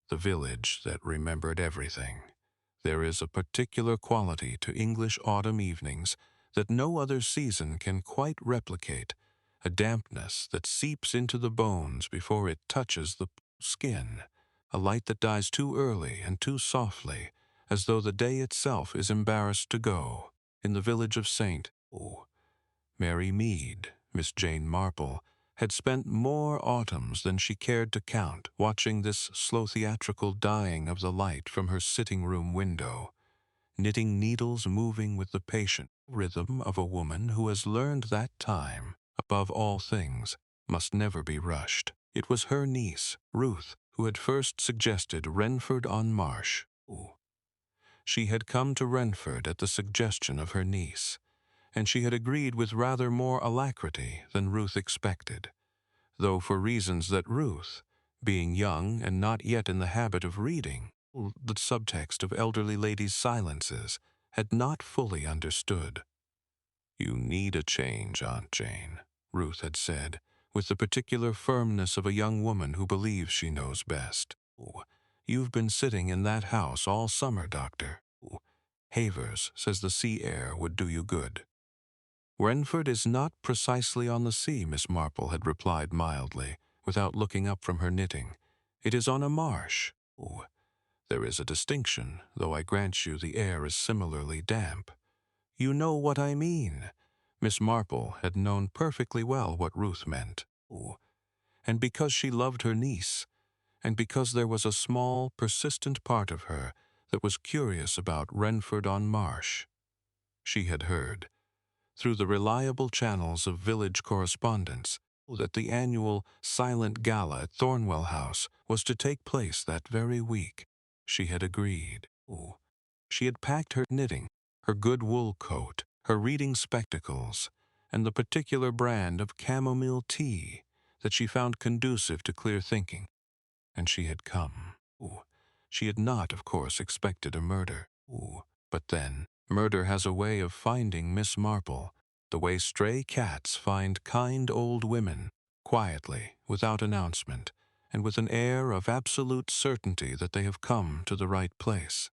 the village that remembered everything. There is a particular quality to English autumn evenings that no other season can quite replicate, a dampness that seeps into the bones before it touches the skin, a light that dies too early and too softly, as though the day itself is embarrassed to go. In the village of St. Mary Mead, Miss Jane Marple, had spent more autumns than she cared to count watching this slow theatrical dying of the light from her sitting-room window, knitting needles moving with the patient rhythm of a woman who has learned that time, above all things, must never be rushed. It was her niece, Ruth, who had first suggested Renford-on-Marsh. She had come to Renford at the suggestion of her niece, and she had agreed with rather more alacrity than Ruth expected, though for reasons that Ruth, being young and not yet in the habit of reading the subtext of elderly ladies' silences, had not fully understood. "You need a change, Aunt Jane," Ruth had said, with the particular firmness of a young woman who believes she knows best. "You've been sitting in that house all summer, Doctor. Havers says the sea air would do you good." "Renford is not precisely on the sea," Miss Marple had replied mildly, without looking up from her knitting. "It is on a marsh." "There is a distinction, though I grant you the air is similarly damp." "You know what I mean." Miss Marple had known perfectly well what Ruth meant. And because she loved her niece, and because there was a small, persistent part of her that was curious about Renford-on-Marsh, she had heard, through the reliable channels of village correspondence, that the annual Silent Gala at Thornwell House was to take place that very week. She had agreed. She had packed her knitting, her good wool coat, her reading spectacles, and the particular brand of chamomile tea that she found conducive to clear thinking, and she had come. She had not, of course, expected a murder. But then, murder has a way of finding Miss Marple, the way stray cats find kind old women, quietly, without announcement, and with an air of absolute certainty that they have come to the right place.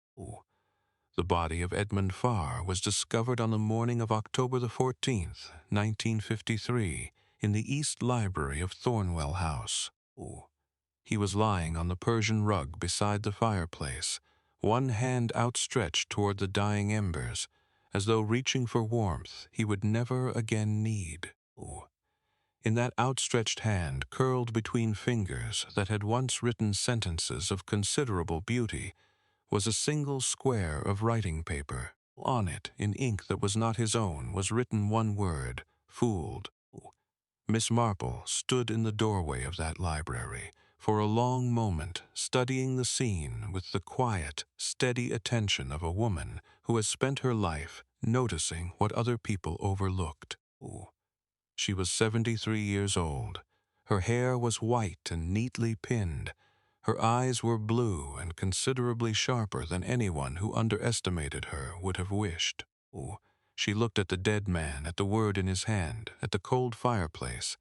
The body of Edmund Farr was discovered on the morning of October the 14th, 1953, in the East Library of Thornwell House. He was lying on the Persian rug beside the fireplace, one hand outstretched toward the dying embers, as though reaching for warmth he would never again need. In that outstretched hand, curled between fingers that had once written sentences of considerable beauty, was a single square of writing paper. On it, in ink that was not his own, was written one word: fooled. Miss Marple stood in the doorway of that library for a long moment, studying the scene with the quiet, steady attention of a woman who has spent her life noticing what other people overlooked. She was 73 years old. Her hair was white and neatly pinned. Her eyes were blue and considerably sharper than anyone who underestimated her would have wished. She looked at the dead man, at the word in his hand, at the cold fireplace,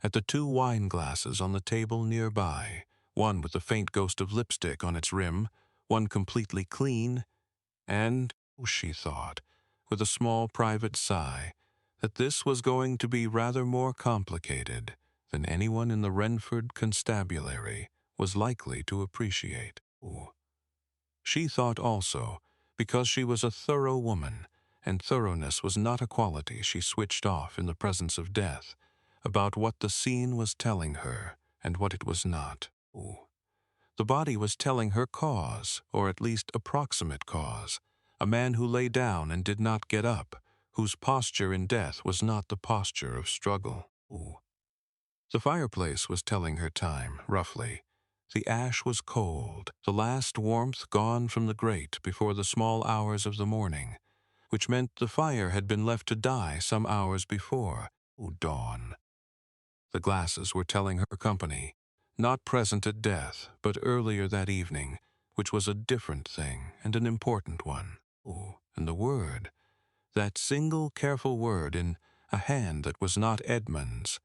at the two wine glasses on the table nearby, one with the faint ghost of lipstick on its rim, one completely clean, and, she thought, with a small private sigh, that this was going to be rather more complicated than anyone in the Renford constabulary was likely to appreciate. She thought also, because she was a thorough woman, and thoroughness was not a quality she switched off in the presence of death, about what the scene was telling her and what it was not. The body was telling her cause, or at least approximate cause, a man who lay down and did not get up, whose posture in death was not the posture of struggle. The fireplace was telling her time, roughly. The ash was cold, the last warmth gone from the grate before the small hours of the morning, which meant the fire had been left to die some hours before. Dawn. The glasses were telling her company, not present at death, but earlier that evening, which was a different thing and an important one. And the word, that single careful word in a hand that was not Edmund's,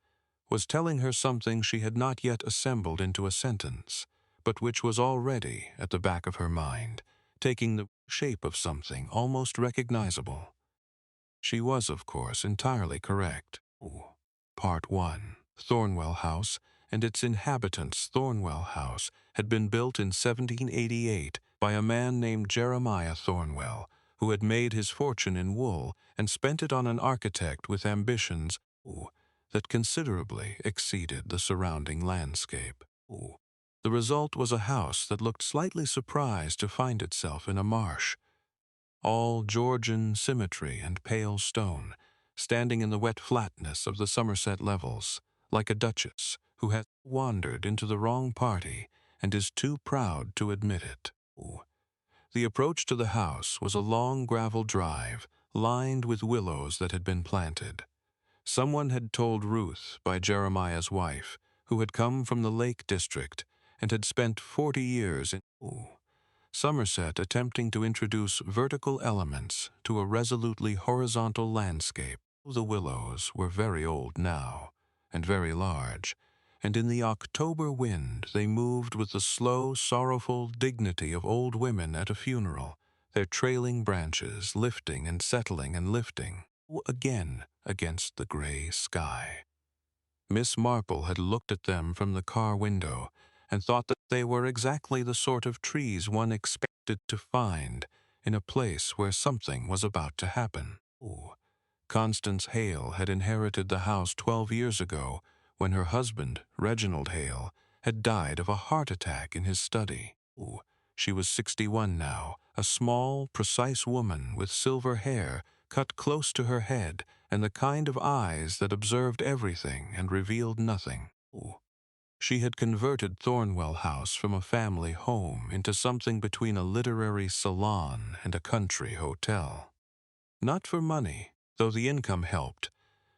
was telling her something she had not yet assembled into a sentence, but which was already at the back of her mind, taking the shape of something almost recognizable. She was, of course, entirely correct. Part 1. Thornwell House and its inhabitants. Thornwell House had been built in 1788 by a man named Jeremiah Thornwell, who had made his fortune in wool and spent it on an architect with ambitions that considerably exceeded the surrounding landscape. The result was a house that looked slightly surprised to find itself in a marsh, all Georgian symmetry and pale stone, standing in the wet flatness of the Somerset levels, like a duchess who has wandered into the wrong party and is too proud to admit it. The approach to the house was a long gravel drive, lined with willows that had been planted. Someone had told Ruth by Jeremiah's wife, who had come from the Lake District and had spent 40 years in Somerset, attempting to introduce vertical elements to a resolutely horizontal landscape. The willows were very old now, and very large, and in the October wind they moved with the slow, sorrowful dignity of old women at a funeral, their trailing branches lifting and settling and lifting again against the gray sky. Miss Marple had looked at them from the car window and thought that they were exactly the sort of trees one expected to find in a place where something was about to happen. Constance Hale had inherited the house 12 years ago when her husband, Reginald Hale, had died of a heart attack in his study. She was 61 now, a small, precise woman with silver hair cut close to her head and the kind of eyes that observed everything and revealed nothing. She had converted Thornwell House from a family home into something between a literary salon and a country hotel. Not for money, though the income helped,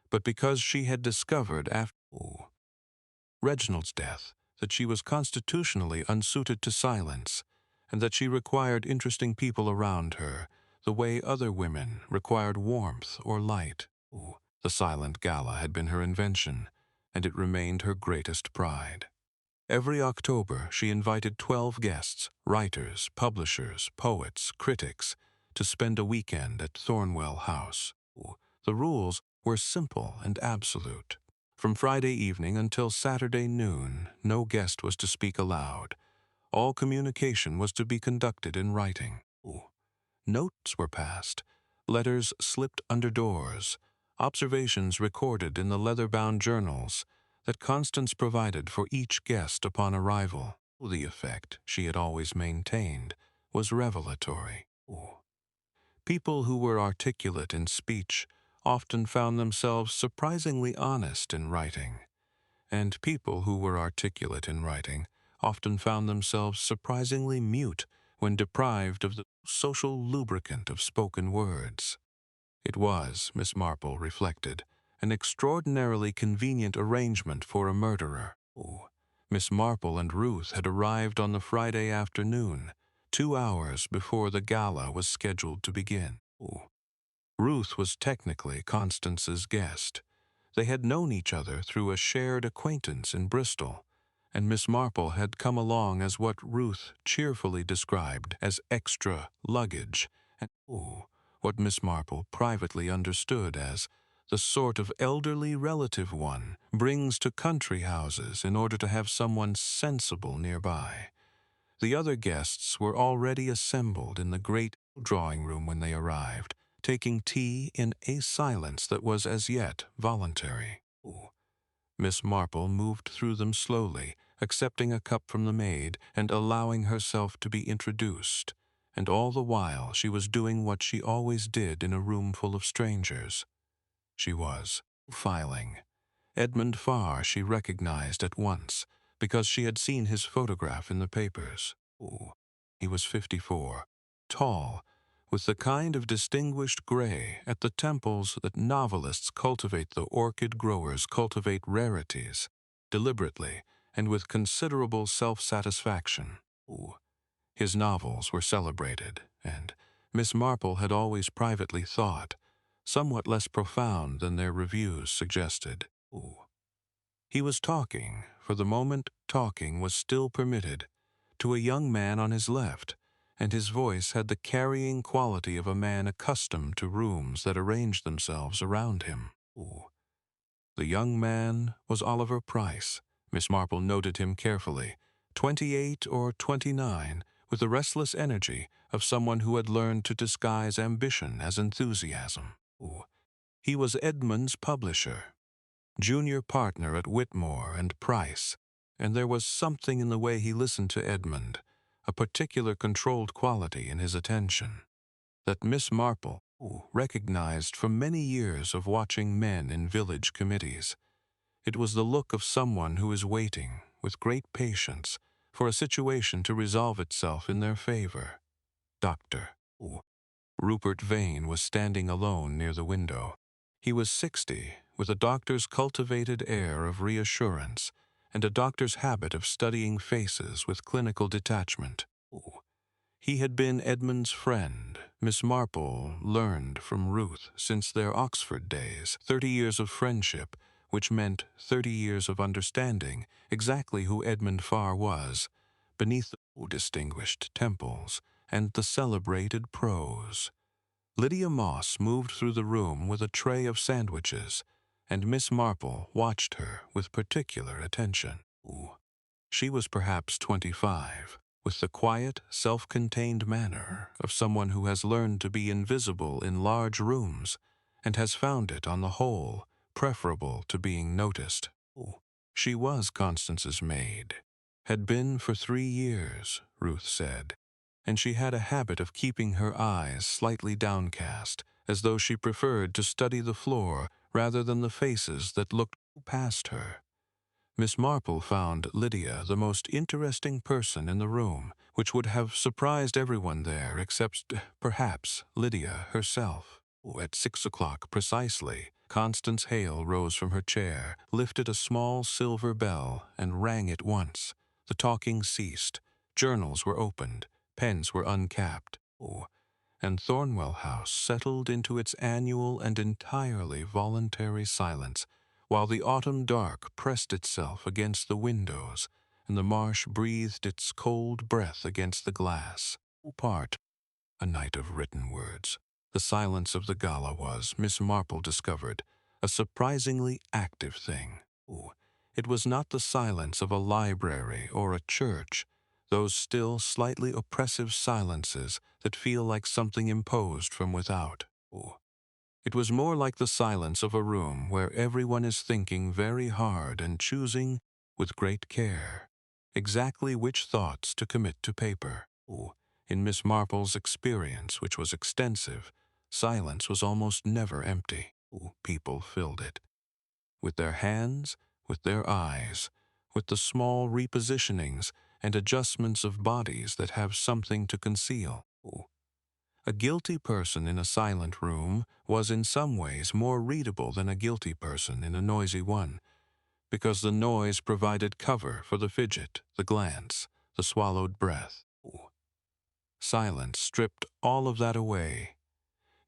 but because she had discovered after Reginald's death that she was constitutionally unsuited to silence, and that she required interesting people around her, the way other women required warmth or light. The Silent Gala had been her invention, and it remained her greatest pride. Every October she invited 12 guests, writers, publishers, poets, critics, to spend a weekend at Thornwell House. The rules were simple and absolute. From Friday evening until Saturday noon, no guest was to speak aloud. All communication was to be conducted in writing. Notes were passed, letters slipped under doors, observations recorded in the leather-bound journals that Constance provided for each guest upon arrival. The effect, she had always maintained, was revelatory. People who were articulate in speech often found themselves surprisingly honest in writing, and people who were articulate in writing often found themselves surprisingly mute when deprived of the social lubricant of spoken words. It was, Miss Marple reflected, an extraordinarily convenient arrangement for a murderer. Miss Marple and Ruth had arrived on the Friday afternoon, 2 hours before the gala was scheduled to begin. Ruth was technically Constance's guest. They had known each other through a shared acquaintance in Bristol, and Miss Marple had come along as what Ruth cheerfully described as extra luggage, and what Miss Marple privately understood as the sort of elderly relative one brings to country houses in order to have someone sensible nearby. The other guests were already assembled in the great drawing-room when they arrived, taking tea in a silence that was as yet voluntary. Miss Marple moved through them slowly, accepting a cup from the maid and allowing herself to be introduced, and all the while she was doing what she always did in a room full of strangers. She was filing. Edmund Farr she recognized at once, because she had seen his photograph in the papers. He was 54, tall, with the kind of distinguished gray at the temples that novelists cultivate. The orchid growers cultivate rarities, deliberately and with considerable self-satisfaction. His novels were celebrated, and Miss Marple had always privately thought, somewhat less profound than their reviews suggested. He was talking, for the moment talking was still permitted, to a young man on his left, and his voice had the carrying quality of a man accustomed to rooms that arranged themselves around him. Ooh. The young man was Oliver Price. Miss Marple noted him carefully, 28 or 29, with the restless energy of someone who had learned to disguise ambition as enthusiasm. Ooh. He was Edmund's publisher, junior partner at Whitmore and Price, and there was something in the way he listened to Edmund, a particular controlled quality in his attention, that Miss Marple recognized from many years of watching men in village committees. It was the look of someone who is waiting, with great patience, for a situation to resolve itself in their favor. Dr. Rupert Vane was standing alone near the window. He was 60, with a doctor's cultivated air of reassurance and a doctor's habit of studying faces with clinical detachment. He had been Edmund's friend. Miss Marple learned from Ruth since their Oxford days, 30 years of friendship, which meant 30 years of understanding exactly who Edmund Farr was, beneath the distinguished temples and the celebrated prose. Lydia Moss moved through the room with a tray of sandwiches, and Miss Marple watched her with particular attention. She was perhaps 25, with the quiet, self-contained manner of someone who has learned to be invisible in large rooms and has found it, on the whole, preferable to being noticed. She was Constance's maid, had been for 3 years, Ruth said, and she had a habit of keeping her eyes slightly downcast, as though she preferred to study the floor rather than the faces that looked past her. Miss Marple found Lydia the most interesting person in the room, which would have surprised everyone there except, perhaps, Lydia herself. At 6 o'clock precisely, Constance Hale rose from her chair, lifted a small silver bell, and rang it once. The talking ceased. Journals were opened. Pens were uncapped. And Thornwell House settled into its annual and entirely voluntary silence, while the autumn dark pressed itself against the windows, and the marsh breathed its cold breath against the glass. Part, a night of written words. The silence of the gala was, Miss Marple discovered, a surprisingly active thing. It was not the silence of a library or a church, those still slightly oppressive silences that feel like something imposed from without. It was more like the silence of a room where everyone is thinking very hard and choosing, with great care, exactly which thoughts to commit to paper. In Miss Marple's experience, which was extensive, silence was almost never empty. People filled it. With their hands, with their eyes, with the small repositionings and adjustments of bodies that have something to conceal. A guilty person in a silent room was in some ways more readable than a guilty person in a noisy one, because the noise provided cover for the fidget, the glance, the swallowed breath. Silence stripped all of that away.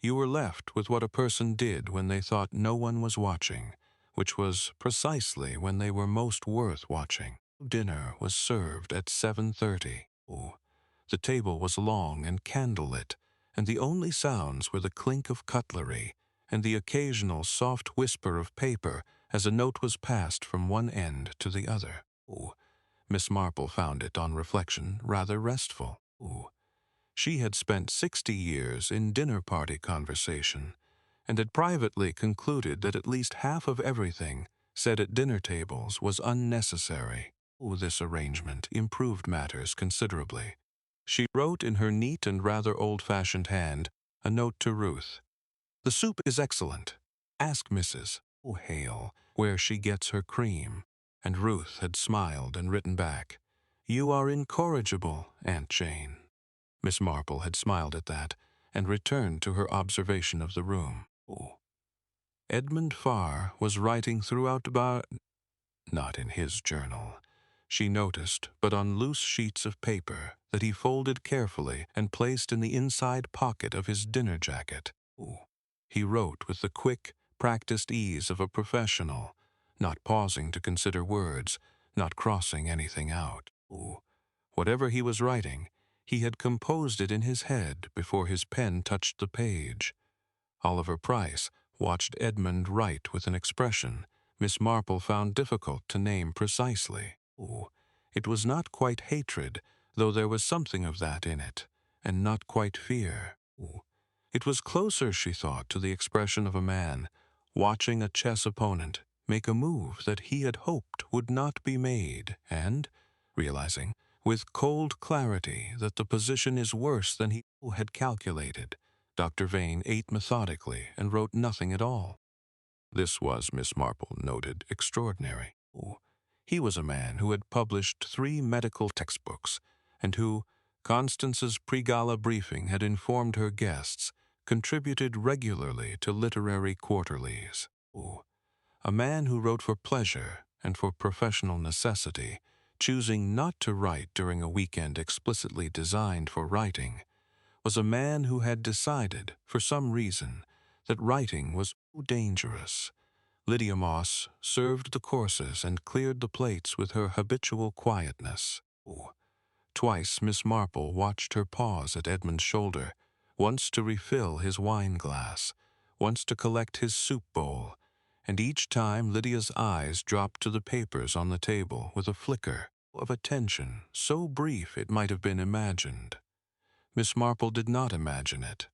You were left with what a person did when they thought no one was watching, which was precisely when they were most worth watching. Dinner was served at 7:30. The table was long and candlelit, and the only sounds were the clink of cutlery and the occasional soft whisper of paper as a note was passed from one end to the other. Miss Marple found it, on reflection, rather restful. She had spent 60 years in dinner-party conversation, and had privately concluded that at least half of everything said at dinner tables was unnecessary. This arrangement improved matters considerably. She wrote in her neat and rather old-fashioned hand a note to Ruth. "The soup is excellent. Ask Mrs. Hale where she gets her cream." And Ruth had smiled and written back, "You are incorrigible, Aunt Jane." Miss Marple had smiled at that, and returned to her observation of the room. Edmund Farr was writing throughout not in his journal, she noticed, but on loose sheets of paper that he folded carefully and placed in the inside pocket of his dinner jacket. He wrote with the quick, practiced ease of a professional, not pausing to consider words, not crossing anything out. Whatever he was writing, he had composed it in his head before his pen touched the page. Oliver Price watched Edmund write with an expression Miss Marple found difficult to name precisely. Ooh, it was not quite hatred, though there was something of that in it, and not quite fear. Ooh. It was closer, she thought, to the expression of a man watching a chess opponent make a move that he had hoped would not be made, and, realizing with cold clarity that the position is worse than he had calculated, Dr. Vane ate methodically and wrote nothing at all. This was, Miss Marple noted, extraordinary. He was a man who had published 3 medical textbooks, and who, Constance's pre-gala briefing had informed her guests, contributed regularly to literary quarterlies. A man who wrote for pleasure and for professional necessity, choosing not to write during a weekend explicitly designed for writing, was a man who had decided, for some reason, that writing was too dangerous. Lydia Moss served the courses and cleared the plates with her habitual quietness. Twice Miss Marple watched her pause at Edmund's shoulder, once to refill his wine-glass, once to collect his soup bowl, and each time Lydia's eyes dropped to the papers on the table with a flicker of attention so brief it might have been imagined. Miss Marple did not imagine it.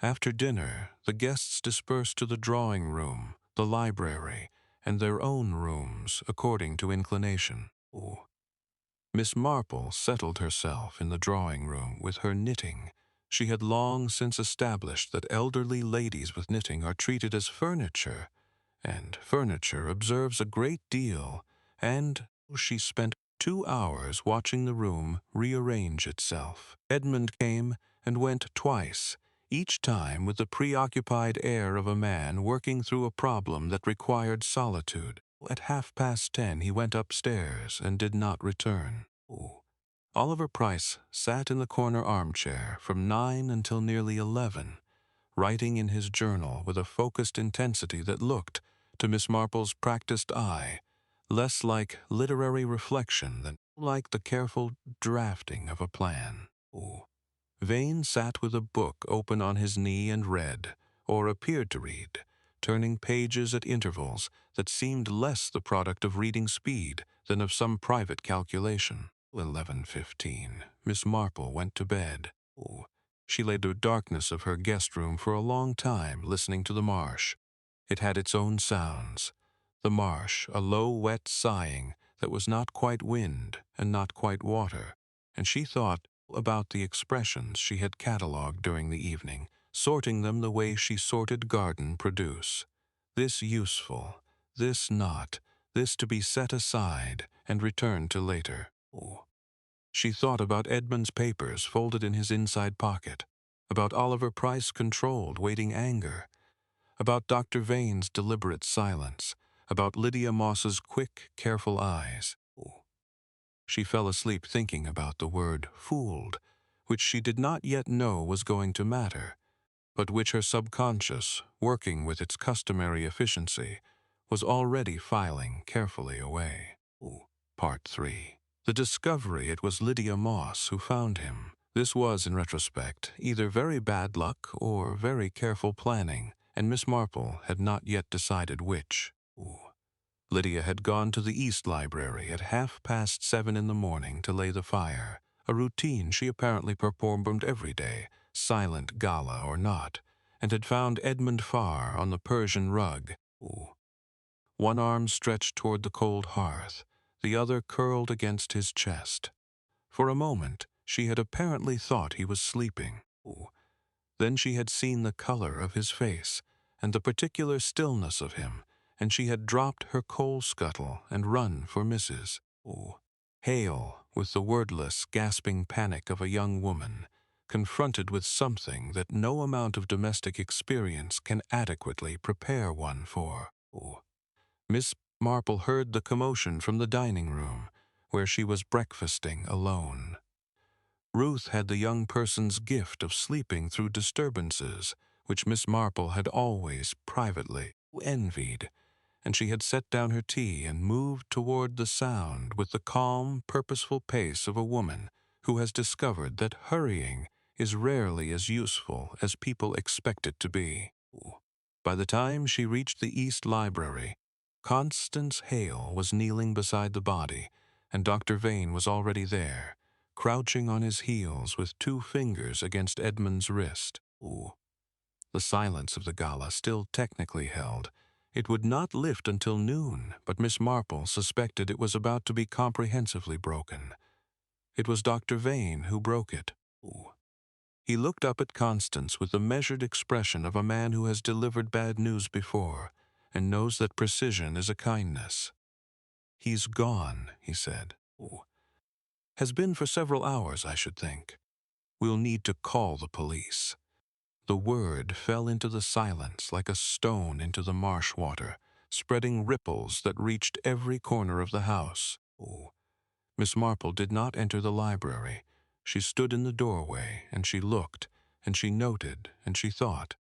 After dinner, the guests dispersed to the drawing-room, the library, and their own rooms, according to inclination. Miss Marple settled herself in the drawing-room with her knitting. She had long since established that elderly ladies with knitting are treated as furniture, and furniture observes a great deal, and she spent 2 hours watching the room rearrange itself. Edmund came and went twice, each time with the preoccupied air of a man working through a problem that required solitude. At 10:30 he went upstairs and did not return. Oliver Price sat in the corner armchair from 9 until nearly 11, writing in his journal with a focused intensity that looked, to Miss Marple's practiced eye, less like literary reflection than like the careful drafting of a plan. Vane sat with a book open on his knee and read, or appeared to read, turning pages at intervals that seemed less the product of reading speed than of some private calculation. 11:15. Miss Marple went to bed. She lay in the darkness of her guest room for a long time, listening to the marsh. It had its own sounds. The marsh, a low, wet sighing that was not quite wind and not quite water, and she thought about the expressions she had catalogued during the evening, sorting them the way she sorted garden produce. This useful, this not, this to be set aside and returned to later. She thought about Edmund's papers folded in his inside pocket, about Oliver Price controlled, waiting anger, about Dr. Vane's deliberate silence, about Lydia Moss's quick, careful eyes. She fell asleep thinking about the word fooled, which she did not yet know was going to matter, but which her subconscious, working with its customary efficiency, was already filing carefully away. Part 3. The discovery it was Lydia Moss who found him. This was, in retrospect, either very bad luck or very careful planning, and Miss Marple had not yet decided which. Lydia had gone to the East Library at 7:30 in the morning to lay the fire, a routine she apparently performed every day, Silent Gala or not, and had found Edmund Farr on the Persian rug. One arm stretched toward the cold hearth, the other curled against his chest. For a moment, she had apparently thought he was sleeping. Then she had seen the color of his face and the particular stillness of him, and she had dropped her coal scuttle and run for Mrs. Hale, with the wordless, gasping panic of a young woman, confronted with something that no amount of domestic experience can adequately prepare one for. Miss Marple heard the commotion from the dining room, where she was breakfasting alone. Ruth had the young person's gift of sleeping through disturbances, which Miss Marple had always privately envied, and she had set down her tea and moved toward the sound with the calm, purposeful pace of a woman who has discovered that hurrying is rarely as useful as people expect it to be. By the time she reached the East Library, Constance Hale was kneeling beside the body, and Dr. Vane was already there, crouching on his heels with 2 fingers against Edmund's wrist. The silence of the gala still technically held. It would not lift until noon, but Miss Marple suspected it was about to be comprehensively broken. It was Dr. Vane who broke it. He looked up at Constance with the measured expression of a man who has delivered bad news before and knows that precision is a kindness. "He's gone," he said. "Has been for several hours, I should think. We'll need to call the police." The word fell into the silence like a stone into the marsh water, spreading ripples that reached every corner of the house. Miss Marple did not enter the library. She stood in the doorway, and she looked, and she noted, and she thought.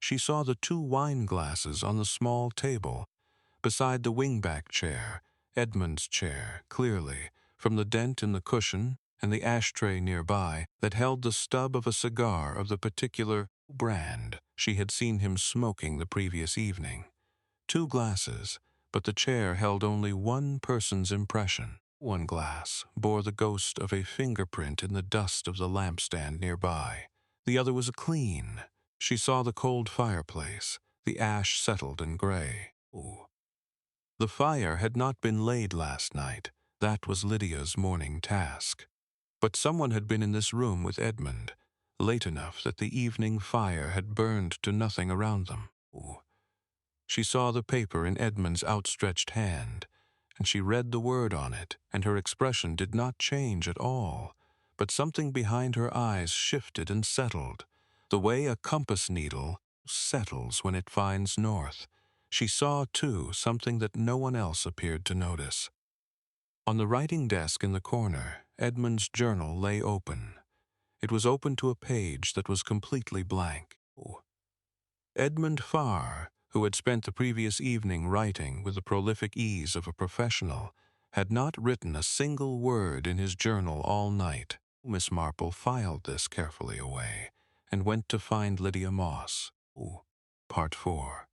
She saw the 2 wine glasses on the small table, beside the wingback chair, Edmund's chair, clearly, from the dent in the cushion and the ashtray nearby that held the stub of a cigar of the particular brand she had seen him smoking the previous evening. 2 glasses, but the chair held only one person's impression. One glass bore the ghost of a fingerprint in the dust of the lampstand nearby. The other was clean. She saw the cold fireplace, the ash settled and gray. The fire had not been laid last night. That was Lydia's morning task. But someone had been in this room with Edmund, late enough that the evening fire had burned to nothing around them. She saw the paper in Edmund's outstretched hand, and she read the word on it, and her expression did not change at all, but something behind her eyes shifted and settled, the way a compass needle settles when it finds north. She saw, too, something that no one else appeared to notice. On the writing desk in the corner, Edmund's journal lay open. It was open to a page that was completely blank. Edmund Farr, who had spent the previous evening writing with the prolific ease of a professional, had not written a single word in his journal all night. Miss Marple filed this carefully away and went to find Lydia Moss. Part 4.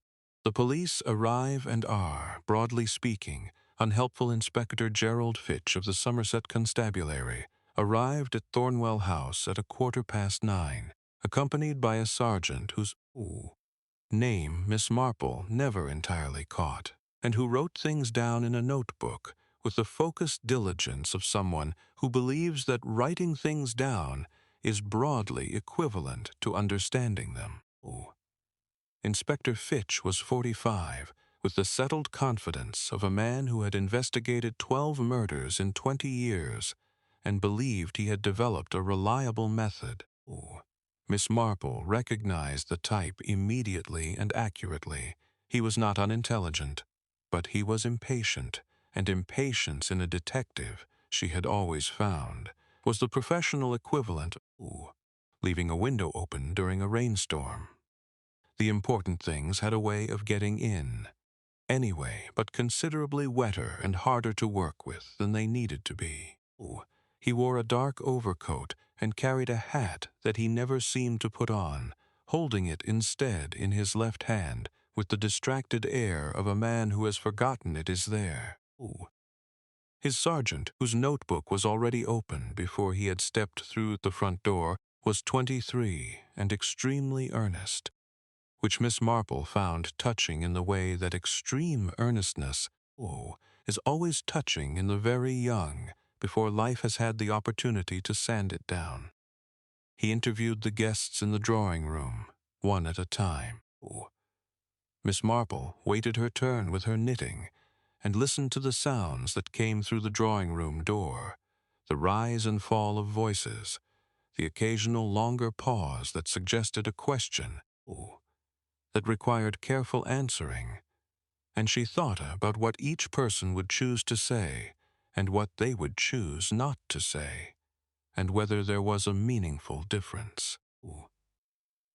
The police arrive and are, broadly speaking, unhelpful Inspector Gerald Fitch of the Somerset Constabulary arrived at Thornwell House at 9:15, accompanied by a sergeant whose name Miss Marple never entirely caught, and who wrote things down in a notebook with the focused diligence of someone who believes that writing things down is broadly equivalent to understanding them. Inspector Fitch was 45, with the settled confidence of a man who had investigated 12 murders in 20 years and believed he had developed a reliable method. Miss Marple recognized the type immediately and accurately. He was not unintelligent, but he was impatient, and impatience in a detective, she had always found, was the professional equivalent of leaving a window open during a rainstorm. The important things had a way of getting in, anyway, but considerably wetter and harder to work with than they needed to be. He wore a dark overcoat and carried a hat that he never seemed to put on, holding it instead in his left hand with the distracted air of a man who has forgotten it is there. His sergeant, whose notebook was already open before he had stepped through the front door, was 23 and extremely earnest, which Miss Marple found touching in the way that extreme earnestness is always touching in the very young before life has had the opportunity to sand it down. He interviewed the guests in the drawing room, one at a time. Miss Marple waited her turn with her knitting and listened to the sounds that came through the drawing room door, the rise and fall of voices, the occasional longer pause that suggested a question that required careful answering, and she thought about what each person would choose to say and what they would choose not to say, and whether there was a meaningful difference.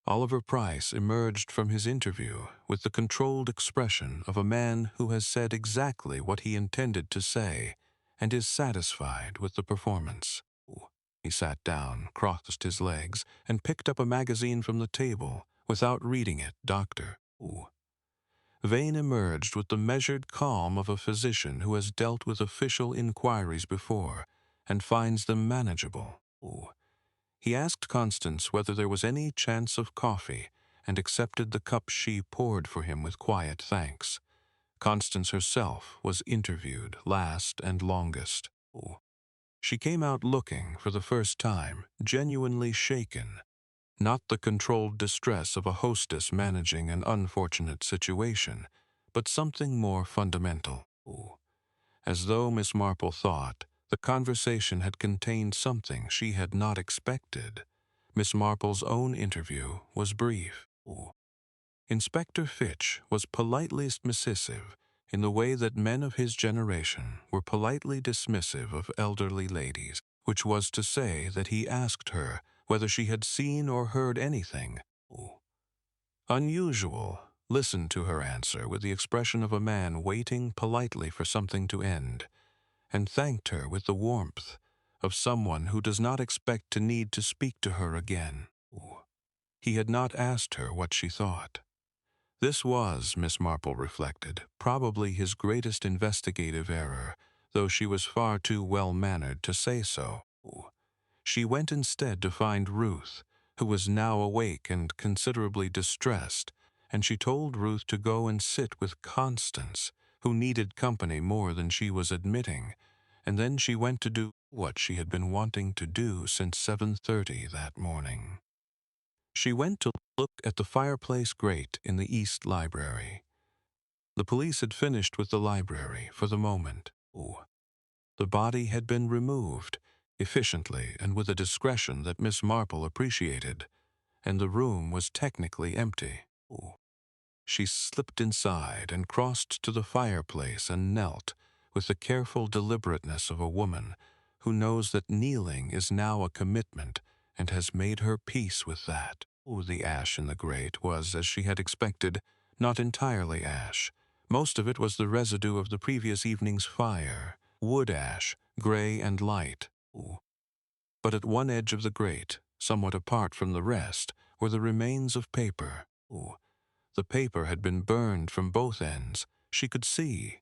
Oliver Price emerged from his interview with the controlled expression of a man who has said exactly what he intended to say and is satisfied with the performance. He sat down, crossed his legs, and picked up a magazine from the table without reading it. Dr. Vane emerged with the measured calm of a physician who has dealt with official inquiries before and finds them manageable. He asked Constance whether there was any chance of coffee and accepted the cup she poured for him with quiet thanks. Constance herself was interviewed last and longest. She came out looking, for the first time, genuinely shaken, not the controlled distress of a hostess managing an unfortunate situation, but something more fundamental. As though Miss Marple thought, the conversation had contained something she had not expected. Miss Marple's own interview was brief. Inspector Fitch was politely dismissive in the way that men of his generation were politely dismissive of elderly ladies, which was to say that he asked her whether she had seen or heard anything unusual, listened to her answer with the expression of a man waiting politely for something to end, and thanked her with the warmth of someone who does not expect to need to speak to her again. He had not asked her what she thought. This was, Miss Marple reflected, probably his greatest investigative error, though she was far too well-mannered to say so. She went instead to find Ruth, who was now awake and considerably distressed, and she told Ruth to go and sit with Constance, who needed company more than she was admitting, and then she went to do what she had been wanting to do since 7:30 that morning. She went to look at the fireplace grate in the East Library. The police had finished with the library for the moment. The body had been removed, efficiently and with a discretion that Miss Marple appreciated, and the room was technically empty. She slipped inside and crossed to the fireplace and knelt, with the careful deliberateness of a woman who knows that kneeling is now a commitment and has made her peace with that. The ash in the grate was, as she had expected, not entirely ash. Most of it was the residue of the previous evening's fire, wood ash, gray and light. But at one edge of the grate, somewhat apart from the rest, were the remains of paper. The paper had been burned from both ends. She could see.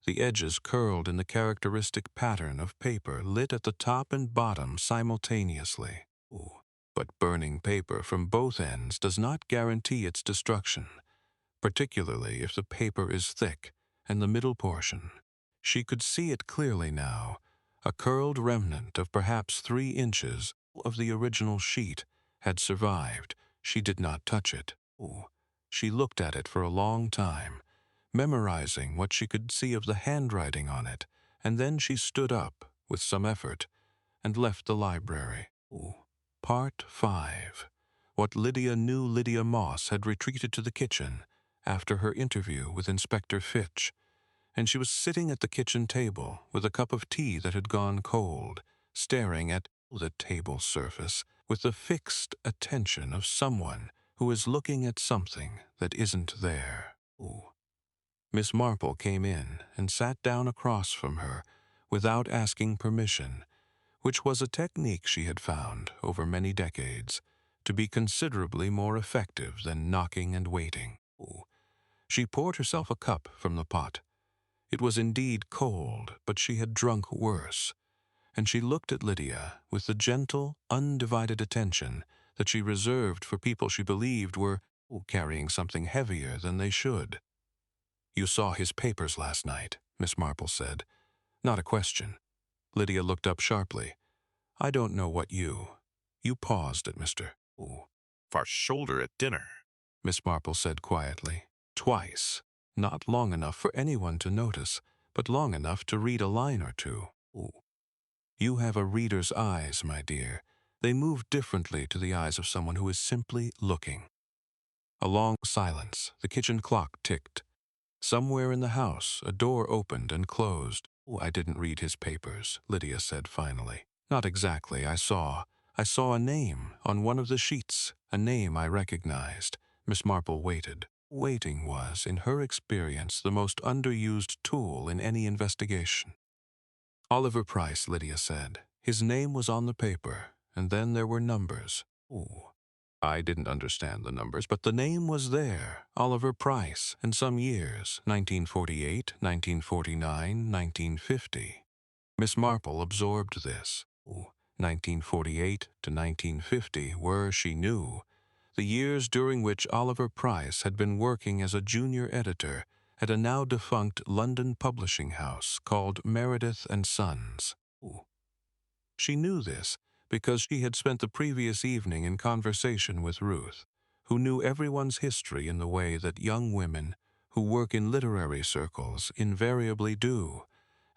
The edges curled in the characteristic pattern of paper lit at the top and bottom simultaneously. But burning paper from both ends does not guarantee its destruction, particularly if the paper is thick and the middle portion. She could see it clearly now. A curled remnant of perhaps 3 inches of the original sheet had survived. She did not touch it. She looked at it for a long time, memorizing what she could see of the handwriting on it, and then she stood up, with some effort, and left the library. Part 5. What Lydia knew. Lydia Moss had retreated to the kitchen after her interview with Inspector Fitch, and she was sitting at the kitchen table with a cup of tea that had gone cold, staring at the table surface with the fixed attention of someone who is looking at something that isn't there. Miss Marple came in and sat down across from her without asking permission, which was a technique she had found, over many decades, to be considerably more effective than knocking and waiting. She poured herself a cup from the pot. It was indeed cold, but she had drunk worse, and she looked at Lydia with the gentle, undivided attention that she reserved for people she believed were carrying something heavier than they should. "You saw his papers last night," Miss Marple said. "Not a question." Lydia looked up sharply. "I don't know what you..." You paused at Mr. Farr's shoulder at dinner, Miss Marple said quietly. "Twice. Not long enough for anyone to notice, but long enough to read a line or two. You have a reader's eyes, my dear. They move differently to the eyes of someone who is simply looking." A long silence. The kitchen clock ticked. Somewhere in the house, a door opened and closed. "I didn't read his papers," Lydia said finally. "Not exactly. I saw I saw a name on one of the sheets, a name I recognized. Miss Marple waited. Waiting was, in her experience, the most underused tool in any investigation. Oliver Price, Lydia said. His name was on the paper, and then there were numbers. Ooh. I didn't understand the numbers, but the name was there, Oliver Price, and some years, 1948, 1949, 1950. Miss Marple absorbed this. Ooh. 1948 to 1950 were, she knew, the years during which Oliver Price had been working as a junior editor at a now-defunct London publishing house called Meredith and Sons. Ooh. She knew this because she had spent the previous evening in conversation with Ruth, who knew everyone's history in the way that young women who work in literary circles invariably do,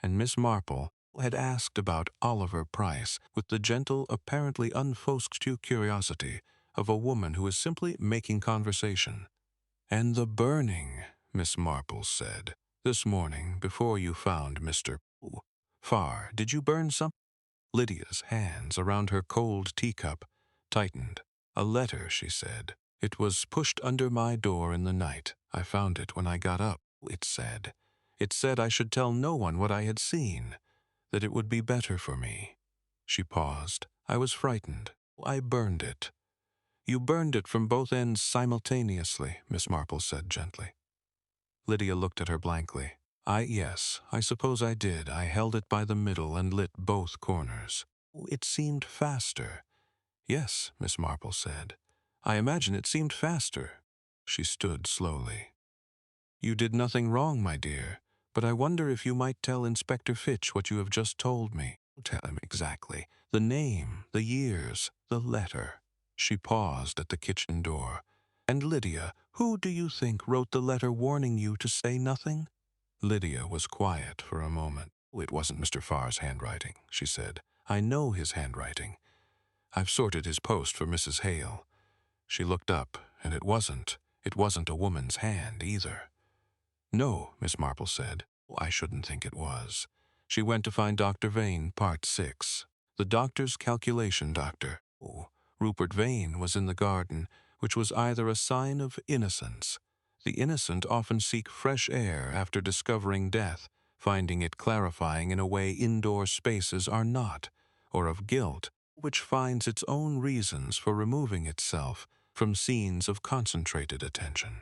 and Miss Marple had asked about Oliver Price with the gentle, apparently unforced curiosity of a woman who is simply making conversation. "And the burning," Miss Marple said. "This morning, before you found Mr. Farr, did you burn something?" Lydia's hands around her cold teacup tightened. "A letter," she said. "It was pushed under my door in the night. I found it when I got up. It said I should tell no one what I had seen, that it would be better for me." She paused. "I was frightened. I burned it." "You burned it from both ends simultaneously," Miss Marple said gently. Lydia looked at her blankly. Yes, I suppose I did. I held it by the middle and lit both corners." "It seemed faster." "Yes," Miss Marple said. "I imagine it seemed faster." She stood slowly. "You did nothing wrong, my dear, but I wonder if you might tell Inspector Fitch what you have just told me." "Tell him exactly. The name, the years, the letter." She paused at the kitchen door. "And Lydia, who do you think wrote the letter warning you to say nothing?" Lydia was quiet for a moment. "It wasn't Mr. Farr's handwriting," she said. "I know his handwriting. I've sorted his post for Mrs. Hale." She looked up, and it wasn't a woman's hand either. "No," Miss Marple said. "I shouldn't think it was." She went to find Dr. Vane, Part 6. The doctor's calculation doctor. Rupert Vane was in the garden, which was either a sign of innocence. The innocent often seek fresh air after discovering death, finding it clarifying in a way indoor spaces are not, or of guilt, which finds its own reasons for removing itself from scenes of concentrated attention.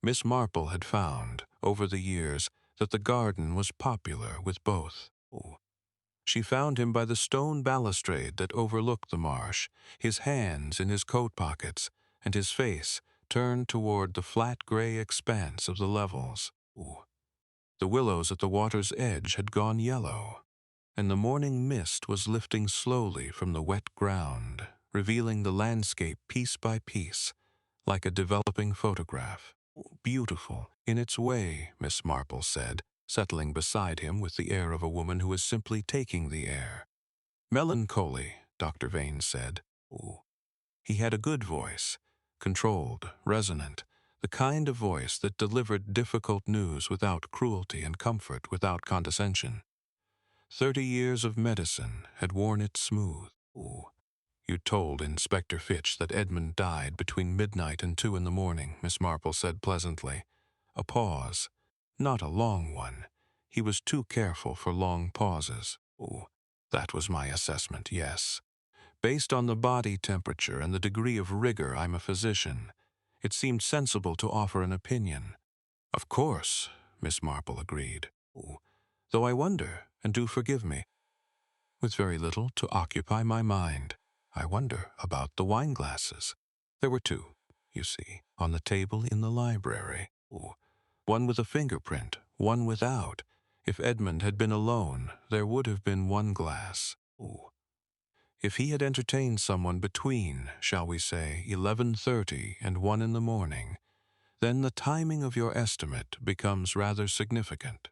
Miss Marple had found, over the years, that the garden was popular with both. She found him by the stone balustrade that overlooked the marsh, his hands in his coat pockets, and his face turned toward the flat gray expanse of the levels. The willows at the water's edge had gone yellow, and the morning mist was lifting slowly from the wet ground, revealing the landscape piece by piece, like a developing photograph. "Beautiful, in its way," Miss Marple said, settling beside him with the air of a woman who is simply taking the air. "Melancholy," Dr. Vane said. He had a good voice, controlled, resonant, the kind of voice that delivered difficult news without cruelty and comfort without condescension. 30 years of medicine had worn it smooth. "You told Inspector Fitch that Edmund died between midnight and 2 in the morning," Miss Marple said pleasantly. A pause. Not a long one. He was too careful for long pauses. "That was my assessment, yes. Based on the body temperature and the degree of rigor, I'm a physician. It seemed sensible to offer an opinion." "Of course," Miss Marple agreed. "Though I wonder, and do forgive me, with very little to occupy my mind, I wonder about the wine glasses. There were 2, you see, on the table in the library. One with a fingerprint, one without. If Edmund had been alone, there would have been one glass. If he had entertained someone between, shall we say, 11:30 and 1 in the morning, then the timing of your estimate becomes rather significant.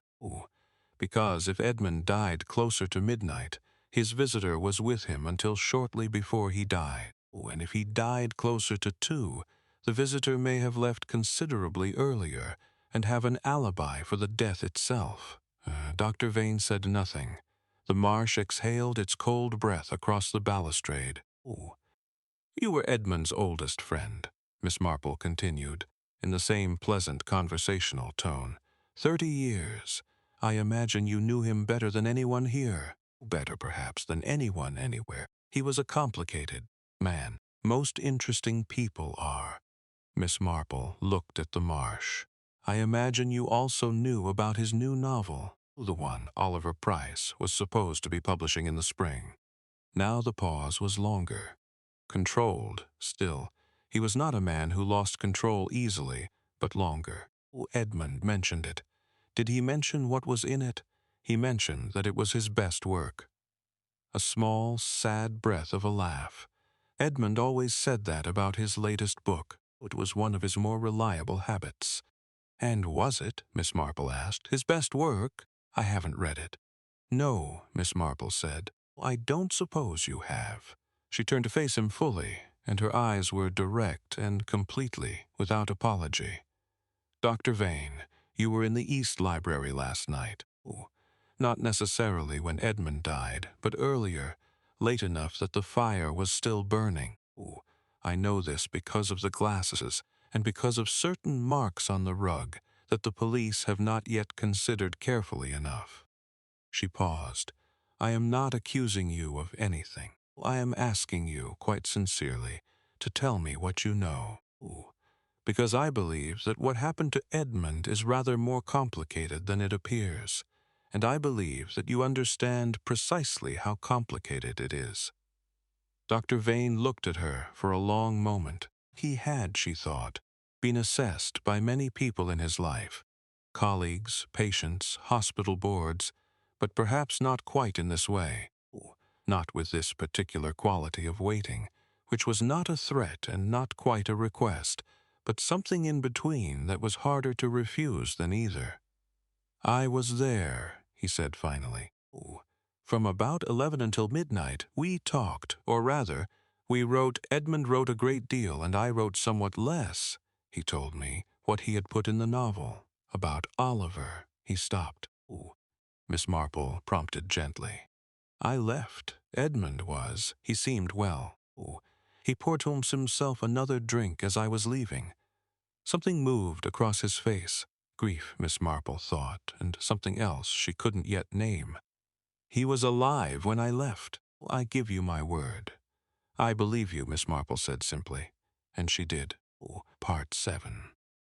Because if Edmund died closer to midnight, his visitor was with him until shortly before he died. And if he died closer to 2, the visitor may have left considerably earlier and have an alibi for the death itself." Dr. Vane said nothing. The marsh exhaled its cold breath across the balustrade. "Ooh. You were Edmund's oldest friend," Miss Marple continued, in the same pleasant conversational tone. 30 years. I imagine you knew him better than anyone here. Better, perhaps, than anyone anywhere. He was a complicated man. Most interesting people are." Miss Marple looked at the marsh. "I imagine you also knew about his new novel, the one Oliver Price was supposed to be publishing in the spring." Now the pause was longer. Controlled, still. He was not a man who lost control easily, but longer. Edmund mentioned it. Did he mention what was in it? He mentioned that it was his best work. A small, sad breath of a laugh. Edmund always said that about his latest book. It was one of his more reliable habits. "And was it," Miss Marple asked, "his best work? I haven't read it." "No," Miss Marple said. "I don't suppose you have." She turned to face him fully, and her eyes were direct and completely without apology. "Dr. Vane, you were in the East Library last night." "Not necessarily when Edmund died, but earlier, late enough that the fire was still burning. I know this because of the glasses and because of certain marks on the rug that the police have not yet considered carefully enough." She paused. "I am not accusing you of anything. I am asking you, quite sincerely, to tell me what you know. Because I believe that what happened to Edmund is rather more complicated than it appears, and I believe that you understand precisely how complicated it is." Dr. Vane looked at her for a long moment. He had, she thought, been assessed by many people in his life, colleagues, patients, hospital boards, but perhaps not quite in this way, not with this particular quality of waiting, which was not a threat and not quite a request, but something in between that was harder to refuse than either. "I was there," he said finally. "From about 11 until midnight, we talked, or rather, Edmund wrote a great deal and I wrote somewhat less. He told me what he had put in the novel. About Oliver." He stopped. Miss Marple prompted gently. "I left. Edmund was. He seemed well. He poured to himself another drink as I was leaving. Something moved across his face. Grief, Miss Marple thought, and something else she couldn't yet name. He was alive when I left. I give you my word." "I believe you," Miss Marple said simply. And she did. Part 7.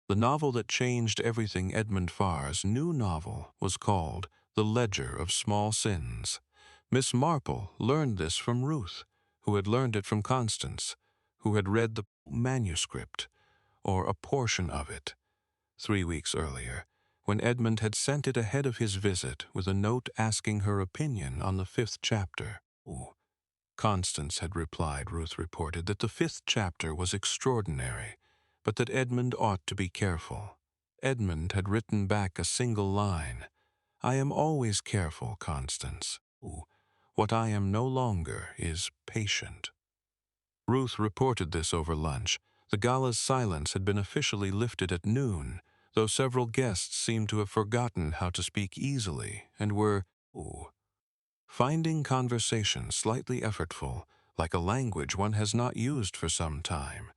The novel that changed everything, Edmund Farr's new novel, was called The Ledger of Small Sins. Miss Marple learned this from Ruth, who had learned it from Constance, who had read the manuscript, or a portion of it, 3 weeks earlier, when Edmund had sent it ahead of his visit with a note asking her opinion on the 5th chapter. Constance had replied, Ruth reported, that the 5th chapter was extraordinary, but that Edmund ought to be careful. Edmund had written back a single line. "I am always careful, Constance. What I am no longer is patient." Ruth reported this over lunch. The gala's silence had been officially lifted at noon, though several guests seemed to have forgotten how to speak easily and were finding conversation slightly effortful, like a language one has not used for some time,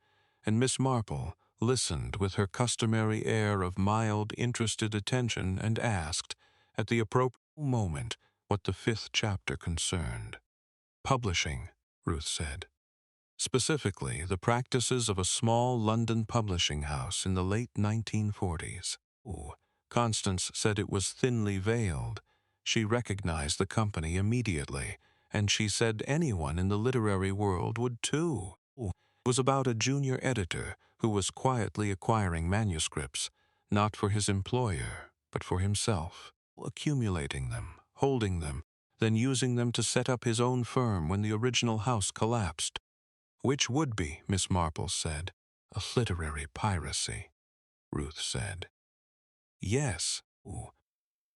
and Miss Marple listened with her customary air of mild, interested attention and asked, at the appropriate moment, what the 5th chapter concerned. "Publishing," Ruth said. "Specifically, the practices of a small London publishing house in the late 1940s. Constance said it was thinly veiled. She recognized the company immediately, and she said anyone in the literary world would too. It was about a junior editor who was quietly acquiring manuscripts, not for his employer, but for himself, accumulating them, holding them, then using them to set up his own firm when the original house collapsed. Which would be, Miss Marple said, a literary piracy," Ruth said. "Yes.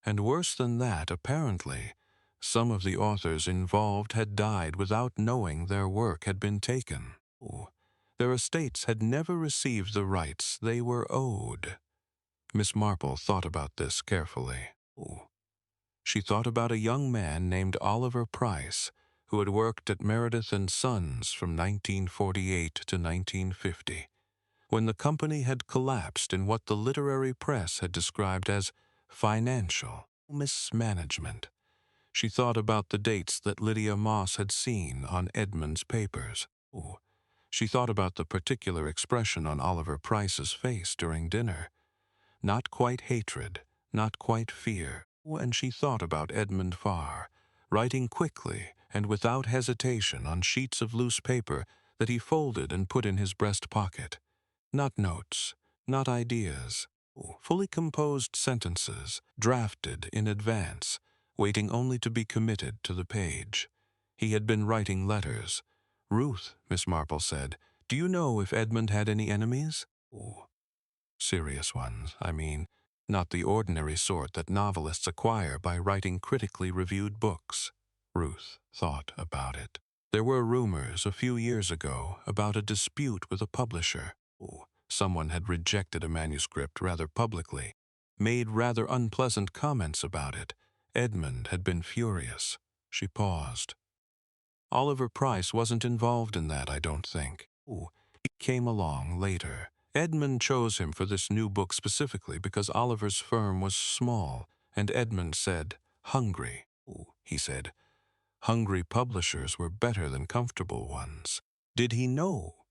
And worse than that, apparently, some of the authors involved had died without knowing their work had been taken. Their estates had never received the rights they were owed." Miss Marple thought about this carefully. She thought about a young man named Oliver Price, who had worked at Meredith and Sons from 1948 to 1950, when the company had collapsed in what the literary press had described as financial mismanagement. She thought about the dates that Lydia Moss had seen on Edmund's papers. Ooh. She thought about the particular expression on Oliver Price's face during dinner. Not quite hatred, not quite fear. And she thought about Edmund Farr, writing quickly and without hesitation on sheets of loose paper that he folded and put in his breast pocket. Not notes, not ideas, fully composed sentences, drafted in advance, waiting only to be committed to the page. He had been writing letters. "Ruth," Miss Marple said, "do you know if Edmund had any enemies?" Serious ones, I mean, not the ordinary sort that novelists acquire by writing critically reviewed books. Ruth thought about it. There were rumors a few years ago about a dispute with a publisher. Someone had rejected a manuscript rather publicly, made rather unpleasant comments about it. Edmund had been furious. She paused. Oliver Price wasn't involved in that, I don't think. He came along later. Edmund chose him for this new book specifically because Oliver's firm was small, and Edmund said, hungry. He said, hungry publishers were better than comfortable ones. Did he know,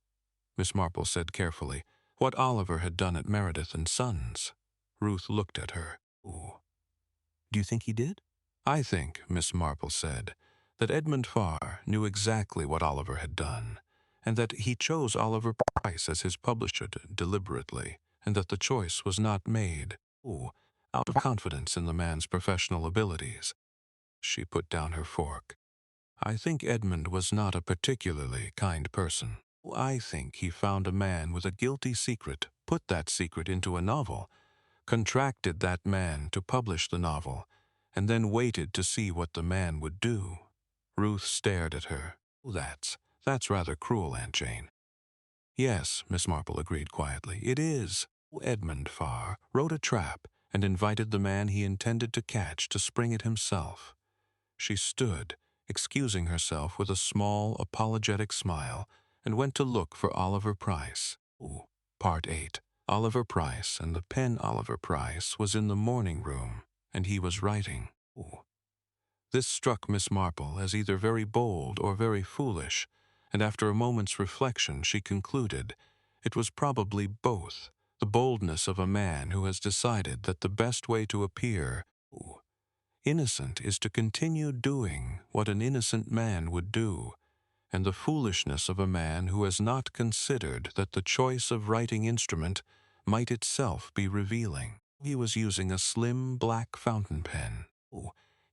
Miss Marple said carefully, what Oliver had done at Meredith and Sons? Ruth looked at her. Do you think he did? I think, Miss Marple said, that Edmund Farr knew exactly what Oliver had done, and that he chose Oliver Price as his publisher deliberately, and that the choice was not made, out of confidence in the man's professional abilities. She put down her fork. I think Edmund was not a particularly kind person. I think he found a man with a guilty secret, put that secret into a novel, contracted that man to publish the novel, and then waited to see what the man would do. Ruth stared at her. That's rather cruel, Aunt Jane. Yes, Miss Marple agreed quietly, it is. Edmund Farr wrote a trap and invited the man he intended to catch to spring it himself. She stood, excusing herself with a small, apologetic smile, and went to look for Oliver Price. Part 8. Oliver Price and the pen Oliver Price was in the morning room, and he was writing. This struck Miss Marple as either very bold or very foolish, and after a moment's reflection she concluded it was probably both, the boldness of a man who has decided that the best way to appear innocent is to continue doing what an innocent man would do, and the foolishness of a man who has not considered that the choice of writing instrument might itself be revealing. He was using a slim black fountain pen.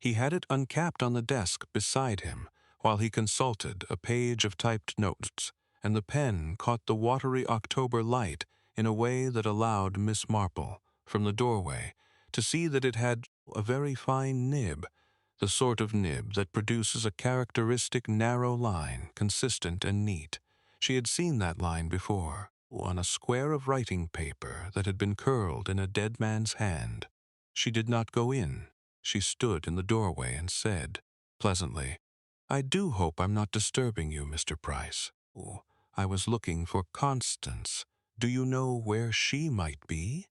He had it uncapped on the desk beside him while he consulted a page of typed notes, and the pen caught the watery October light in a way that allowed Miss Marple, from the doorway, to see that it had a very fine nib, the sort of nib that produces a characteristic narrow line, consistent and neat. She had seen that line before, on a square of writing paper that had been curled in a dead man's hand. She did not go in. She stood in the doorway and said, pleasantly, I do hope I'm not disturbing you, Mr. Price. I was looking for Constance. Do you know where she might be?